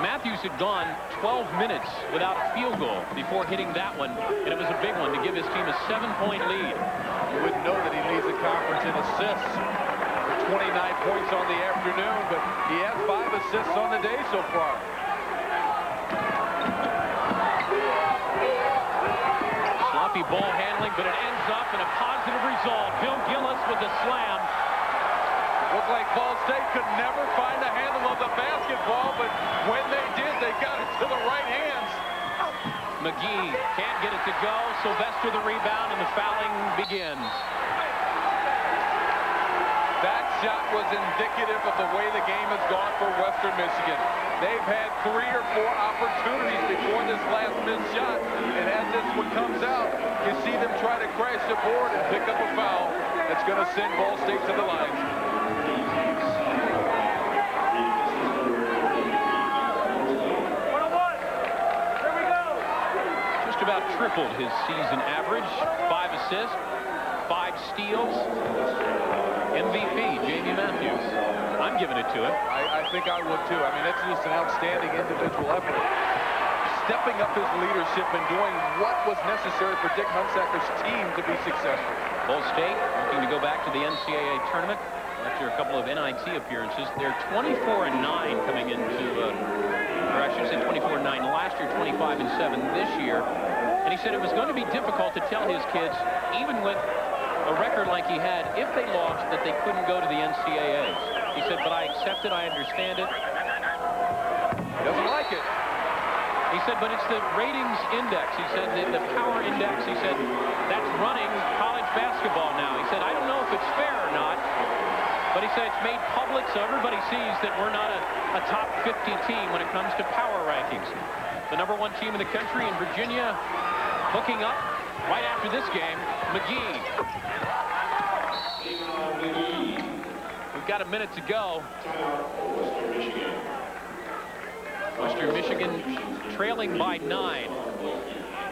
Speaker 3: Matthews had gone 12 minutes without a field goal before hitting that one, and it was a big one to give his team a 7-point lead.
Speaker 4: You wouldn't know that he leads the conference in assists with 29 points on the afternoon, but he has 5 assists on the day so far.
Speaker 3: Sloppy ball handling, but it ends up in a positive result. Bill Gillis with the slam.
Speaker 4: Looked like Ball State could never find the handle of the basketball, but when they did, they got it to the right hands.
Speaker 3: McGee can't get it to go. Sylvester the rebound, and the fouling begins.
Speaker 4: That shot was indicative of the way the game has gone for Western Michigan. They've had 3 or 4 opportunities before this last missed shot, and as this one comes out, you see them try to crash the board and pick up a foul that's going to send Ball State to the line.
Speaker 3: About tripled his season average. 5 assists, 5 steals. MVP, Jamie Matthews. I'm giving it to him.
Speaker 4: I think I would too. I mean, it's just an outstanding individual effort. Stepping up his leadership and doing what was necessary for Dick Hunsaker's team to be successful.
Speaker 3: Ball State looking to go back to the NCAA tournament after a couple of NIT appearances. They're 24-9 coming into, or I should say 24-9 last year, 25-7 this year. And he said it was going to be difficult to tell his kids, even with a record like he had, if they lost, that they couldn't go to the NCAAs. He said, but I accept it, I understand it.
Speaker 4: He doesn't like it.
Speaker 3: He said, but it's the ratings index. He said, the power index, he said, that's running college basketball now. He said, I don't know if it's fair or not, but he said it's made public so everybody sees that we're not a top 50 team when it comes to power rankings. The #1 team in the country in Virginia hooking up right after this game. McGee. We've got a minute to go. Western Michigan trailing by 9.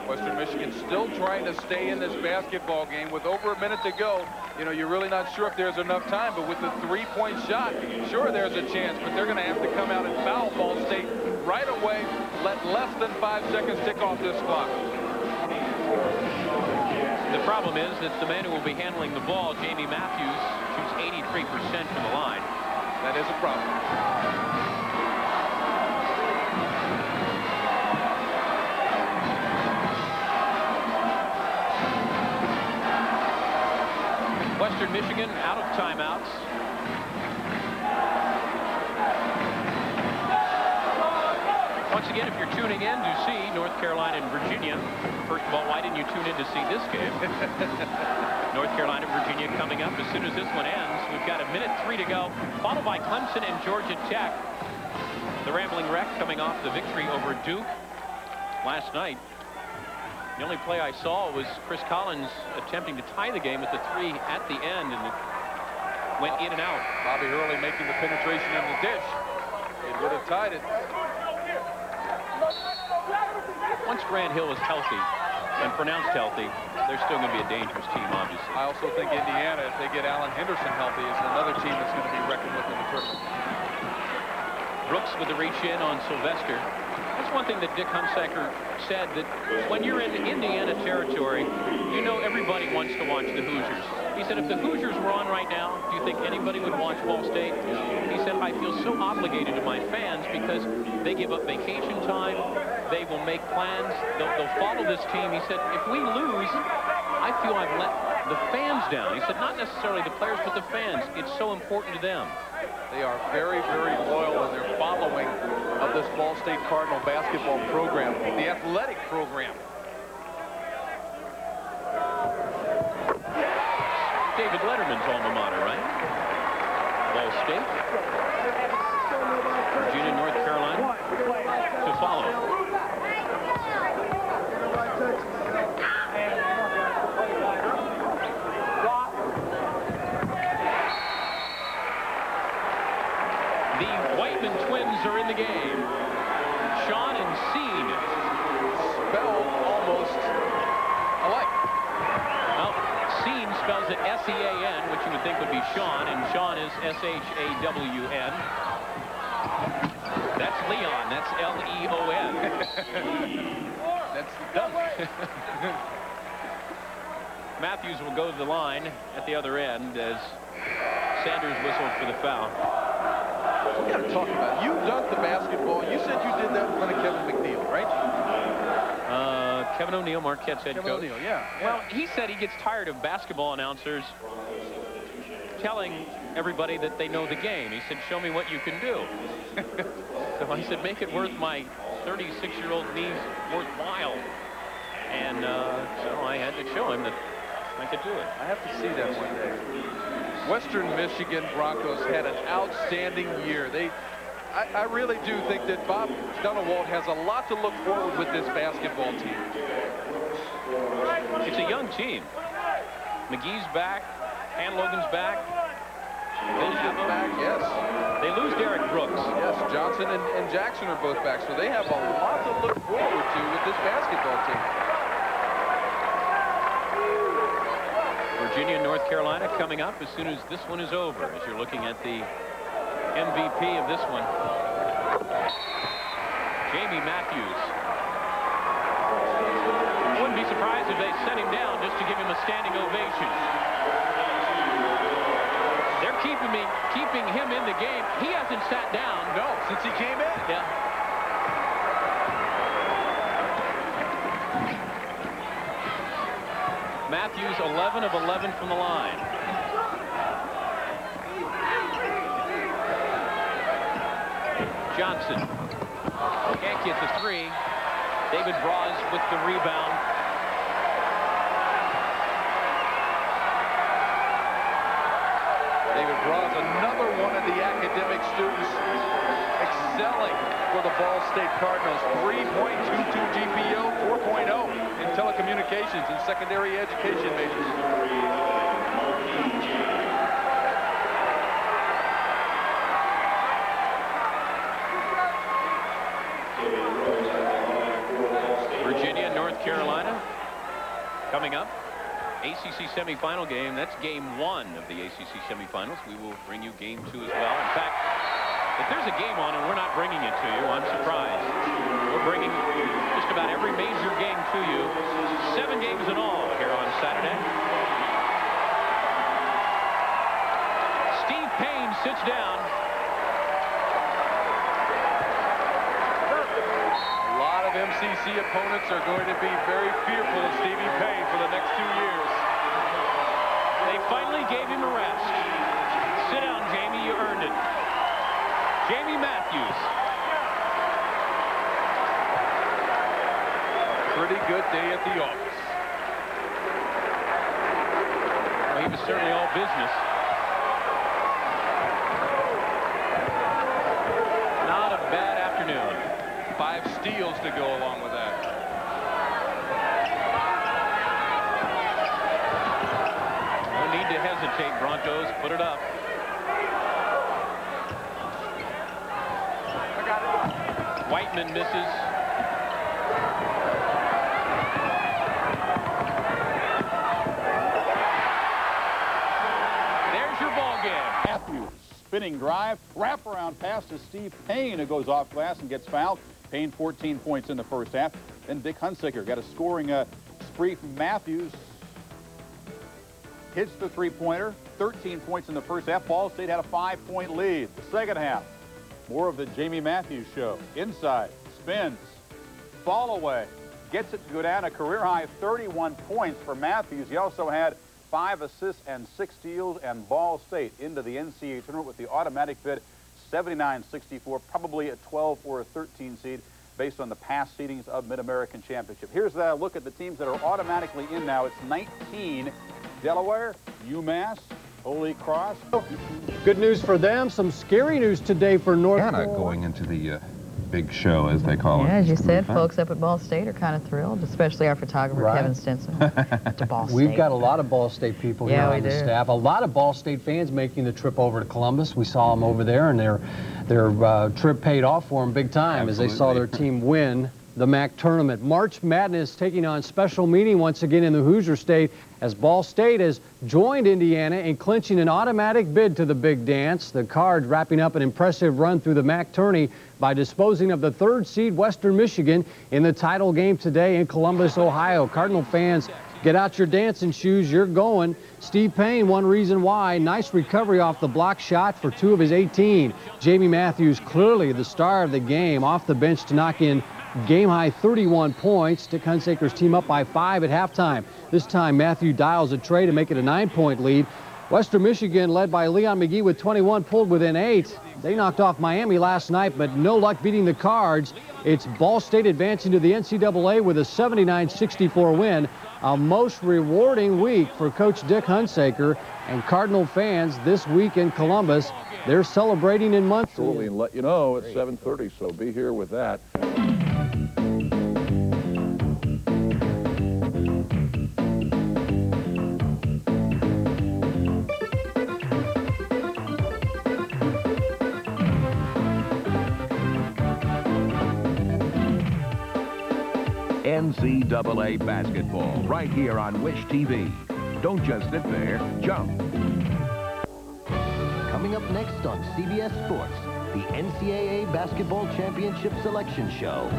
Speaker 4: Western Michigan still trying to stay in this basketball game with over a minute to go. You know, you're really not sure if there's enough time, but with the 3-point shot, sure there's a chance, but they're going to have to come out and foul Ball State right away, let less than 5 seconds tick off this clock.
Speaker 3: The problem is that the man who will be handling the ball, Jamie Matthews, shoots 83% from the line.
Speaker 4: That is a problem.
Speaker 3: Western Michigan out of timeouts. Once again, if you're tuning in to see North Carolina and Virginia, first of all, why didn't you tune in to see this game? North Carolina, Virginia coming up as soon as this one ends. We've got a minute 3 to go, followed by Clemson and Georgia Tech. The Rambling Wreck coming off the victory over Duke last night. The only play I saw was Chris Collins attempting to tie the game with the 3 at the end, and it went in and out.
Speaker 4: Bobby Hurley making the penetration in the dish. It would have tied it.
Speaker 3: Once Grant Hill is healthy and pronounced healthy, they're still going to be a dangerous team, obviously.
Speaker 4: I also think Indiana, if they get Alan Henderson healthy, is another team that's going to be reckoned with in the tournament.
Speaker 3: Brooks with the reach in on Sylvester. That's one thing that Dick Hunsaker said, that when you're in Indiana territory, you know everybody wants to watch the Hoosiers. He said, if the Hoosiers were on right now, do you think anybody would watch Ball State? He said, I feel so obligated to my fans because they give up vacation time. They will make plans. They'll follow this team. He said, if we lose, I feel I've let the fans down. He said, not necessarily the players, but the fans. It's so important to them.
Speaker 4: They are very, very loyal in their following of this Ball State Cardinal basketball program, the athletic program.
Speaker 3: David Letterman's alma mater, right? Ball State. Virginia, North Carolina to follow. The Whiteman twins are in the game. Sean and Sean.
Speaker 4: Spelled almost alike.
Speaker 3: Well, Sean spells it S-E-A-N, which you would think would be Sean, and Sean is S-H-A-W-N. That's Leon. That's L-E-O-N.
Speaker 4: That's done.
Speaker 3: Matthews will go to the line at the other end as Sanders whistled for the foul.
Speaker 4: We got to talk about it. You dunked the basketball. You said you did that in front of Kevin McNeil, right?
Speaker 3: Kevin O'Neill, Marquette's head
Speaker 4: Kevin
Speaker 3: coach.
Speaker 4: O'Neill, yeah.
Speaker 3: Well, he said he gets tired of basketball announcers telling everybody that they know the game. He said, show me what you can do. So I said, make it worth my 36-year-old knees worthwhile. And so I had to show him that I could do it.
Speaker 4: I have to see that one day. Western Michigan Broncos had an outstanding year. I really do think that Bob Dunewald has a lot to look forward with this basketball team.
Speaker 3: It's a young team. McGee's back. Logan's back.
Speaker 4: Wilson's back, yes.
Speaker 3: They lose Derek Brooks.
Speaker 4: Yes, Johnson and Jackson are both back, so they have a lot to look forward to with this basketball team.
Speaker 3: Virginia, North Carolina coming up as soon as this one is over, as you're looking at the MVP of this one, Jamie Matthews. I wouldn't be surprised if they set him down just to give him a standing ovation. They're keeping him in the game. He hasn't sat down.
Speaker 4: No, since he came in.
Speaker 3: Yeah. Matthews 11 of 11 from the line. Johnson can't get the three. David Braz with the rebound.
Speaker 4: David Braz, another one of the academic students excelling for the Ball State Cardinals. 3.22 GPA, 4.0 in telecommunications and secondary education majors.
Speaker 3: Virginia, North Carolina coming up. ACC semifinal game. That's game 1 of the ACC semifinals. We will bring you game 2 as well. In fact, if there's a game on and we're not bringing it to you, I'm surprised. We're bringing just about every major game to you. 7 games in all here on Saturday. Steve Payne sits down.
Speaker 4: A lot of MCC opponents are going to be very fearful of Stevie Payne for the next 2 years.
Speaker 3: They finally gave him a rest. Sit down, Jamie. You earned it. Jamie Matthews.
Speaker 4: Pretty good day at the office.
Speaker 3: Well, he was certainly all business. Not a bad afternoon.
Speaker 4: 5 steals to go along with that.
Speaker 3: No need to hesitate, Broncos. Put it up. Whiteman misses. There's your ball game.
Speaker 1: Matthews, spinning drive, wraparound pass to Steve Payne, who goes off glass and gets fouled. Payne 14 points in the first half. Then Dick Hunsaker got a scoring spree from Matthews. Hits the three-pointer. 13 points in the first half. Ball State had a 5-point lead. The second half, more of the Jamie Matthews show. Inside, spins, fall away, gets it to go down a career-high 31 points for Matthews. He also had 5 assists and 6 steals, and Ball State into the NCAA tournament with the automatic bid 79-64, probably a 12 or a 13 seed based on the past seedings of Mid-American Championship. Here's a look at the teams that are automatically in now. It's 19, Delaware, UMass, Holy Cross.
Speaker 9: Good news for them. Some scary news today for North Carolina
Speaker 5: going into the big show, as they call it.
Speaker 10: Yeah, as you said, folks up at Ball State are kind of thrilled, especially our photographer, Kevin Stinson, to Ball State.
Speaker 9: We've got a lot of Ball State people here on the staff. A lot of Ball State fans making the trip over to Columbus. We saw them over there, and their trip paid off for them big time as they saw their team win the MAC tournament. March Madness taking on special meaning once again in the Hoosier State as Ball State has joined Indiana in clinching an automatic bid to the big dance. The Cards wrapping up an impressive run through the MAC tourney by disposing of the 3rd seed Western Michigan in the title game today in Columbus, Ohio. Cardinal fans, get out your dancing shoes, you're going. Steve Payne, one reason why. Nice recovery off the block shot for 2 of his 18. Jamie Matthews, clearly the star of the game, off the bench to knock in game-high 31 points. Dick Hunsaker's team up by 5 at halftime. This time, Matthew dials a tray to make it a 9-point lead. Western Michigan, led by Leon McGee with 21, pulled within 8. They knocked off Miami last night, but no luck beating the Cards. It's Ball State advancing to the NCAA with a 79-64 win. A most rewarding week for Coach Dick Hunsaker and Cardinal fans this week in Columbus. They're celebrating in Muncie.
Speaker 11: Shortly and let you know it's 7:30, so be here with that.
Speaker 12: NCAA basketball right here on Wish TV. Don't just sit there, jump.
Speaker 13: Coming up next on CBS Sports, the NCAA Basketball Championship Selection Show.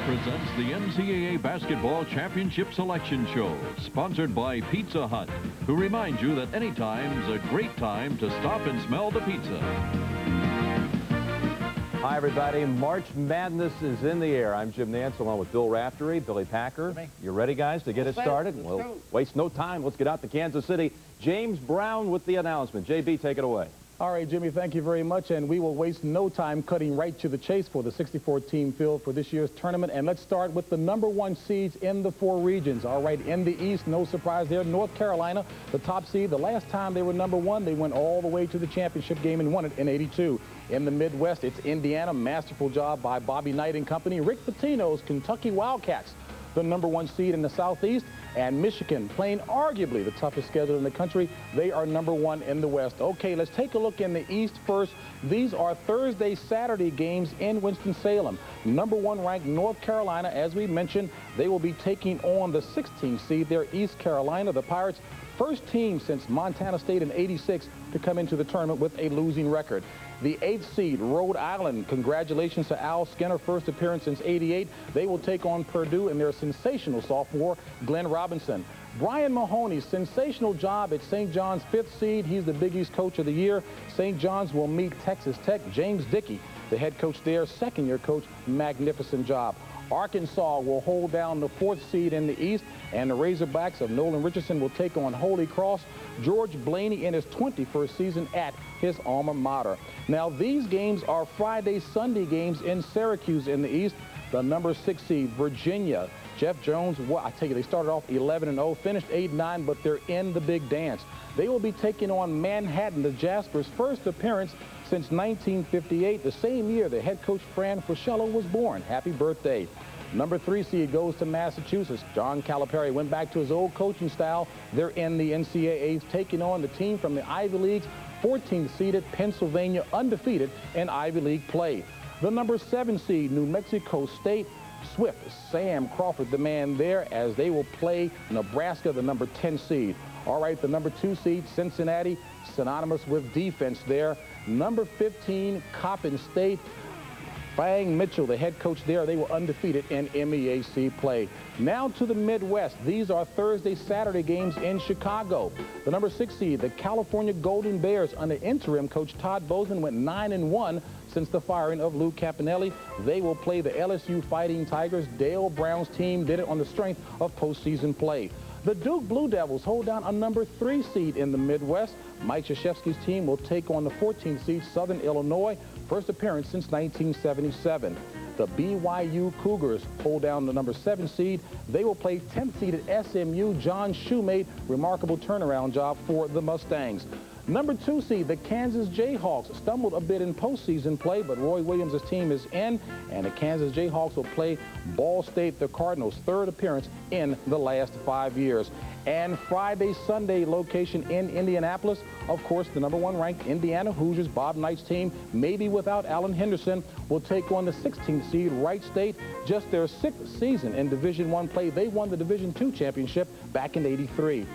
Speaker 14: Presents the NCAA Basketball Championship Selection Show, sponsored by Pizza Hut, who reminds you that any time's a great time to stop and smell the pizza.
Speaker 15: Hi, everybody. March Madness is in the air. I'm Jim Nance, along with Bill Raftery, Billy Packer. You ready, guys, to get it started? We'll waste no time. Let's get out to Kansas City. James Brown with the announcement. JB, take it away.
Speaker 16: All right, Jimmy, thank you very much, and we will waste no time cutting right to the chase for the 64-team field for this year's tournament. And let's start with the #1 seeds in the 4 regions. All right, in the East, no surprise there, North Carolina, the top seed. The last time they were #1, they went all the way to the championship game and won it in '82. In the Midwest, it's Indiana, masterful job by Bobby Knight and company. Rick Pitino's Kentucky Wildcats, the #1 seed in the Southeast, and Michigan, playing arguably the toughest schedule in the country. They are #1 in the West. Okay, let's take a look in the East first. These are Thursday, Saturday games in Winston-Salem. #1 ranked North Carolina, as we mentioned, they will be taking on the 16th seed there, East Carolina. The Pirates, first team since Montana State in '86 to come into the tournament with a losing record. The 8th seed, Rhode Island. Congratulations to Al Skinner, first appearance since '88. They will take on Purdue and their sensational sophomore, Glenn Robinson. Brian Mahoney's sensational job at St. John's, 5th seed. He's the Big East Coach of the Year. St. John's will meet Texas Tech. James Dickey, the head coach there, second-year coach, magnificent job. Arkansas will hold down the 4th seed in the East, and the Razorbacks of Nolan Richardson will take on Holy Cross. George Blaney in his 21st season at his alma mater. Now, these games are Friday, Sunday games in Syracuse in the East. The #6 seed, Virginia. Jeff Jones, I tell you, they started off 11-0, finished 8-9, but they're in the big dance. They will be taking on Manhattan, the Jaspers' first appearance since 1958, the same year the head coach Fran Fraschillo was born. Happy birthday. #3 seed goes to Massachusetts. John Calipari went back to his old coaching style. They're in the NCAAs, taking on the team from the Ivy Leagues, 14th seeded Pennsylvania, undefeated in Ivy League play. The number 7 seed, New Mexico State. Swift, Sam Crawford, the man there, as they will play Nebraska, the number 10 seed. All right, the number 2 seed, Cincinnati, synonymous with defense there. Number 15, Coppin State. Fang Mitchell, the head coach there, they were undefeated in MEAC play. Now to the Midwest. These are Thursday, Saturday games in Chicago. The number 6 seed, the California Golden Bears, under interim coach Todd Bozeman, went 9-1 since the firing of Lou Campanelli. They will play the LSU Fighting Tigers. Dale Brown's team did it on the strength of postseason play. The Duke Blue Devils hold down a number 3 seed in the Midwest. Mike Krzyzewski's team will take on the 14th seed, Southern Illinois. First appearance since 1977. The BYU Cougars hold down the number 7 seed. They will play 10th seeded SMU. John Shue made remarkable turnaround job for the Mustangs. Number 2 seed, the Kansas Jayhawks, stumbled a bit in postseason play, but Roy Williams' team is in, and the Kansas Jayhawks will play Ball State, the Cardinals' 3rd appearance in the last 5 years. And Friday, Sunday location in Indianapolis, of course, the number 1 ranked Indiana Hoosiers, Bob Knight's team, maybe without Alan Henderson, will take on the 16th seed Wright State. Just their 6th season in Division I play. They won the Division II championship back in '83.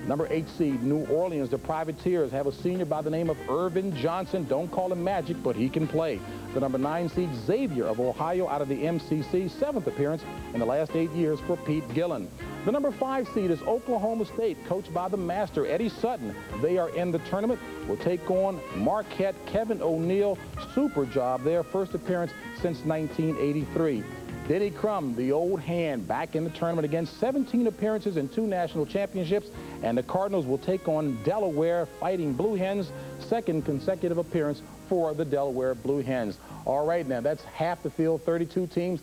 Speaker 16: Number 8 seed, New Orleans, the Privateers, have a senior by the name of Irvin Johnson. Don't call him Magic, but he can play. The number 9 seed, Xavier of Ohio, out of the MCC, 7th appearance in the last 8 years for Pete Gillen. The number 5 seed is Oklahoma State, coached by the master, Eddie Sutton. They are in the tournament. Will take on Marquette. Kevin O'Neill, super job there, first appearance since 1983. Denny Crum, the old hand, back in the tournament again, 17 appearances and 2 national championships. And the Cardinals will take on Delaware Fighting Blue Hens, 2nd consecutive appearance for the Delaware Blue Hens. All right, now that's half the field, 32 teams.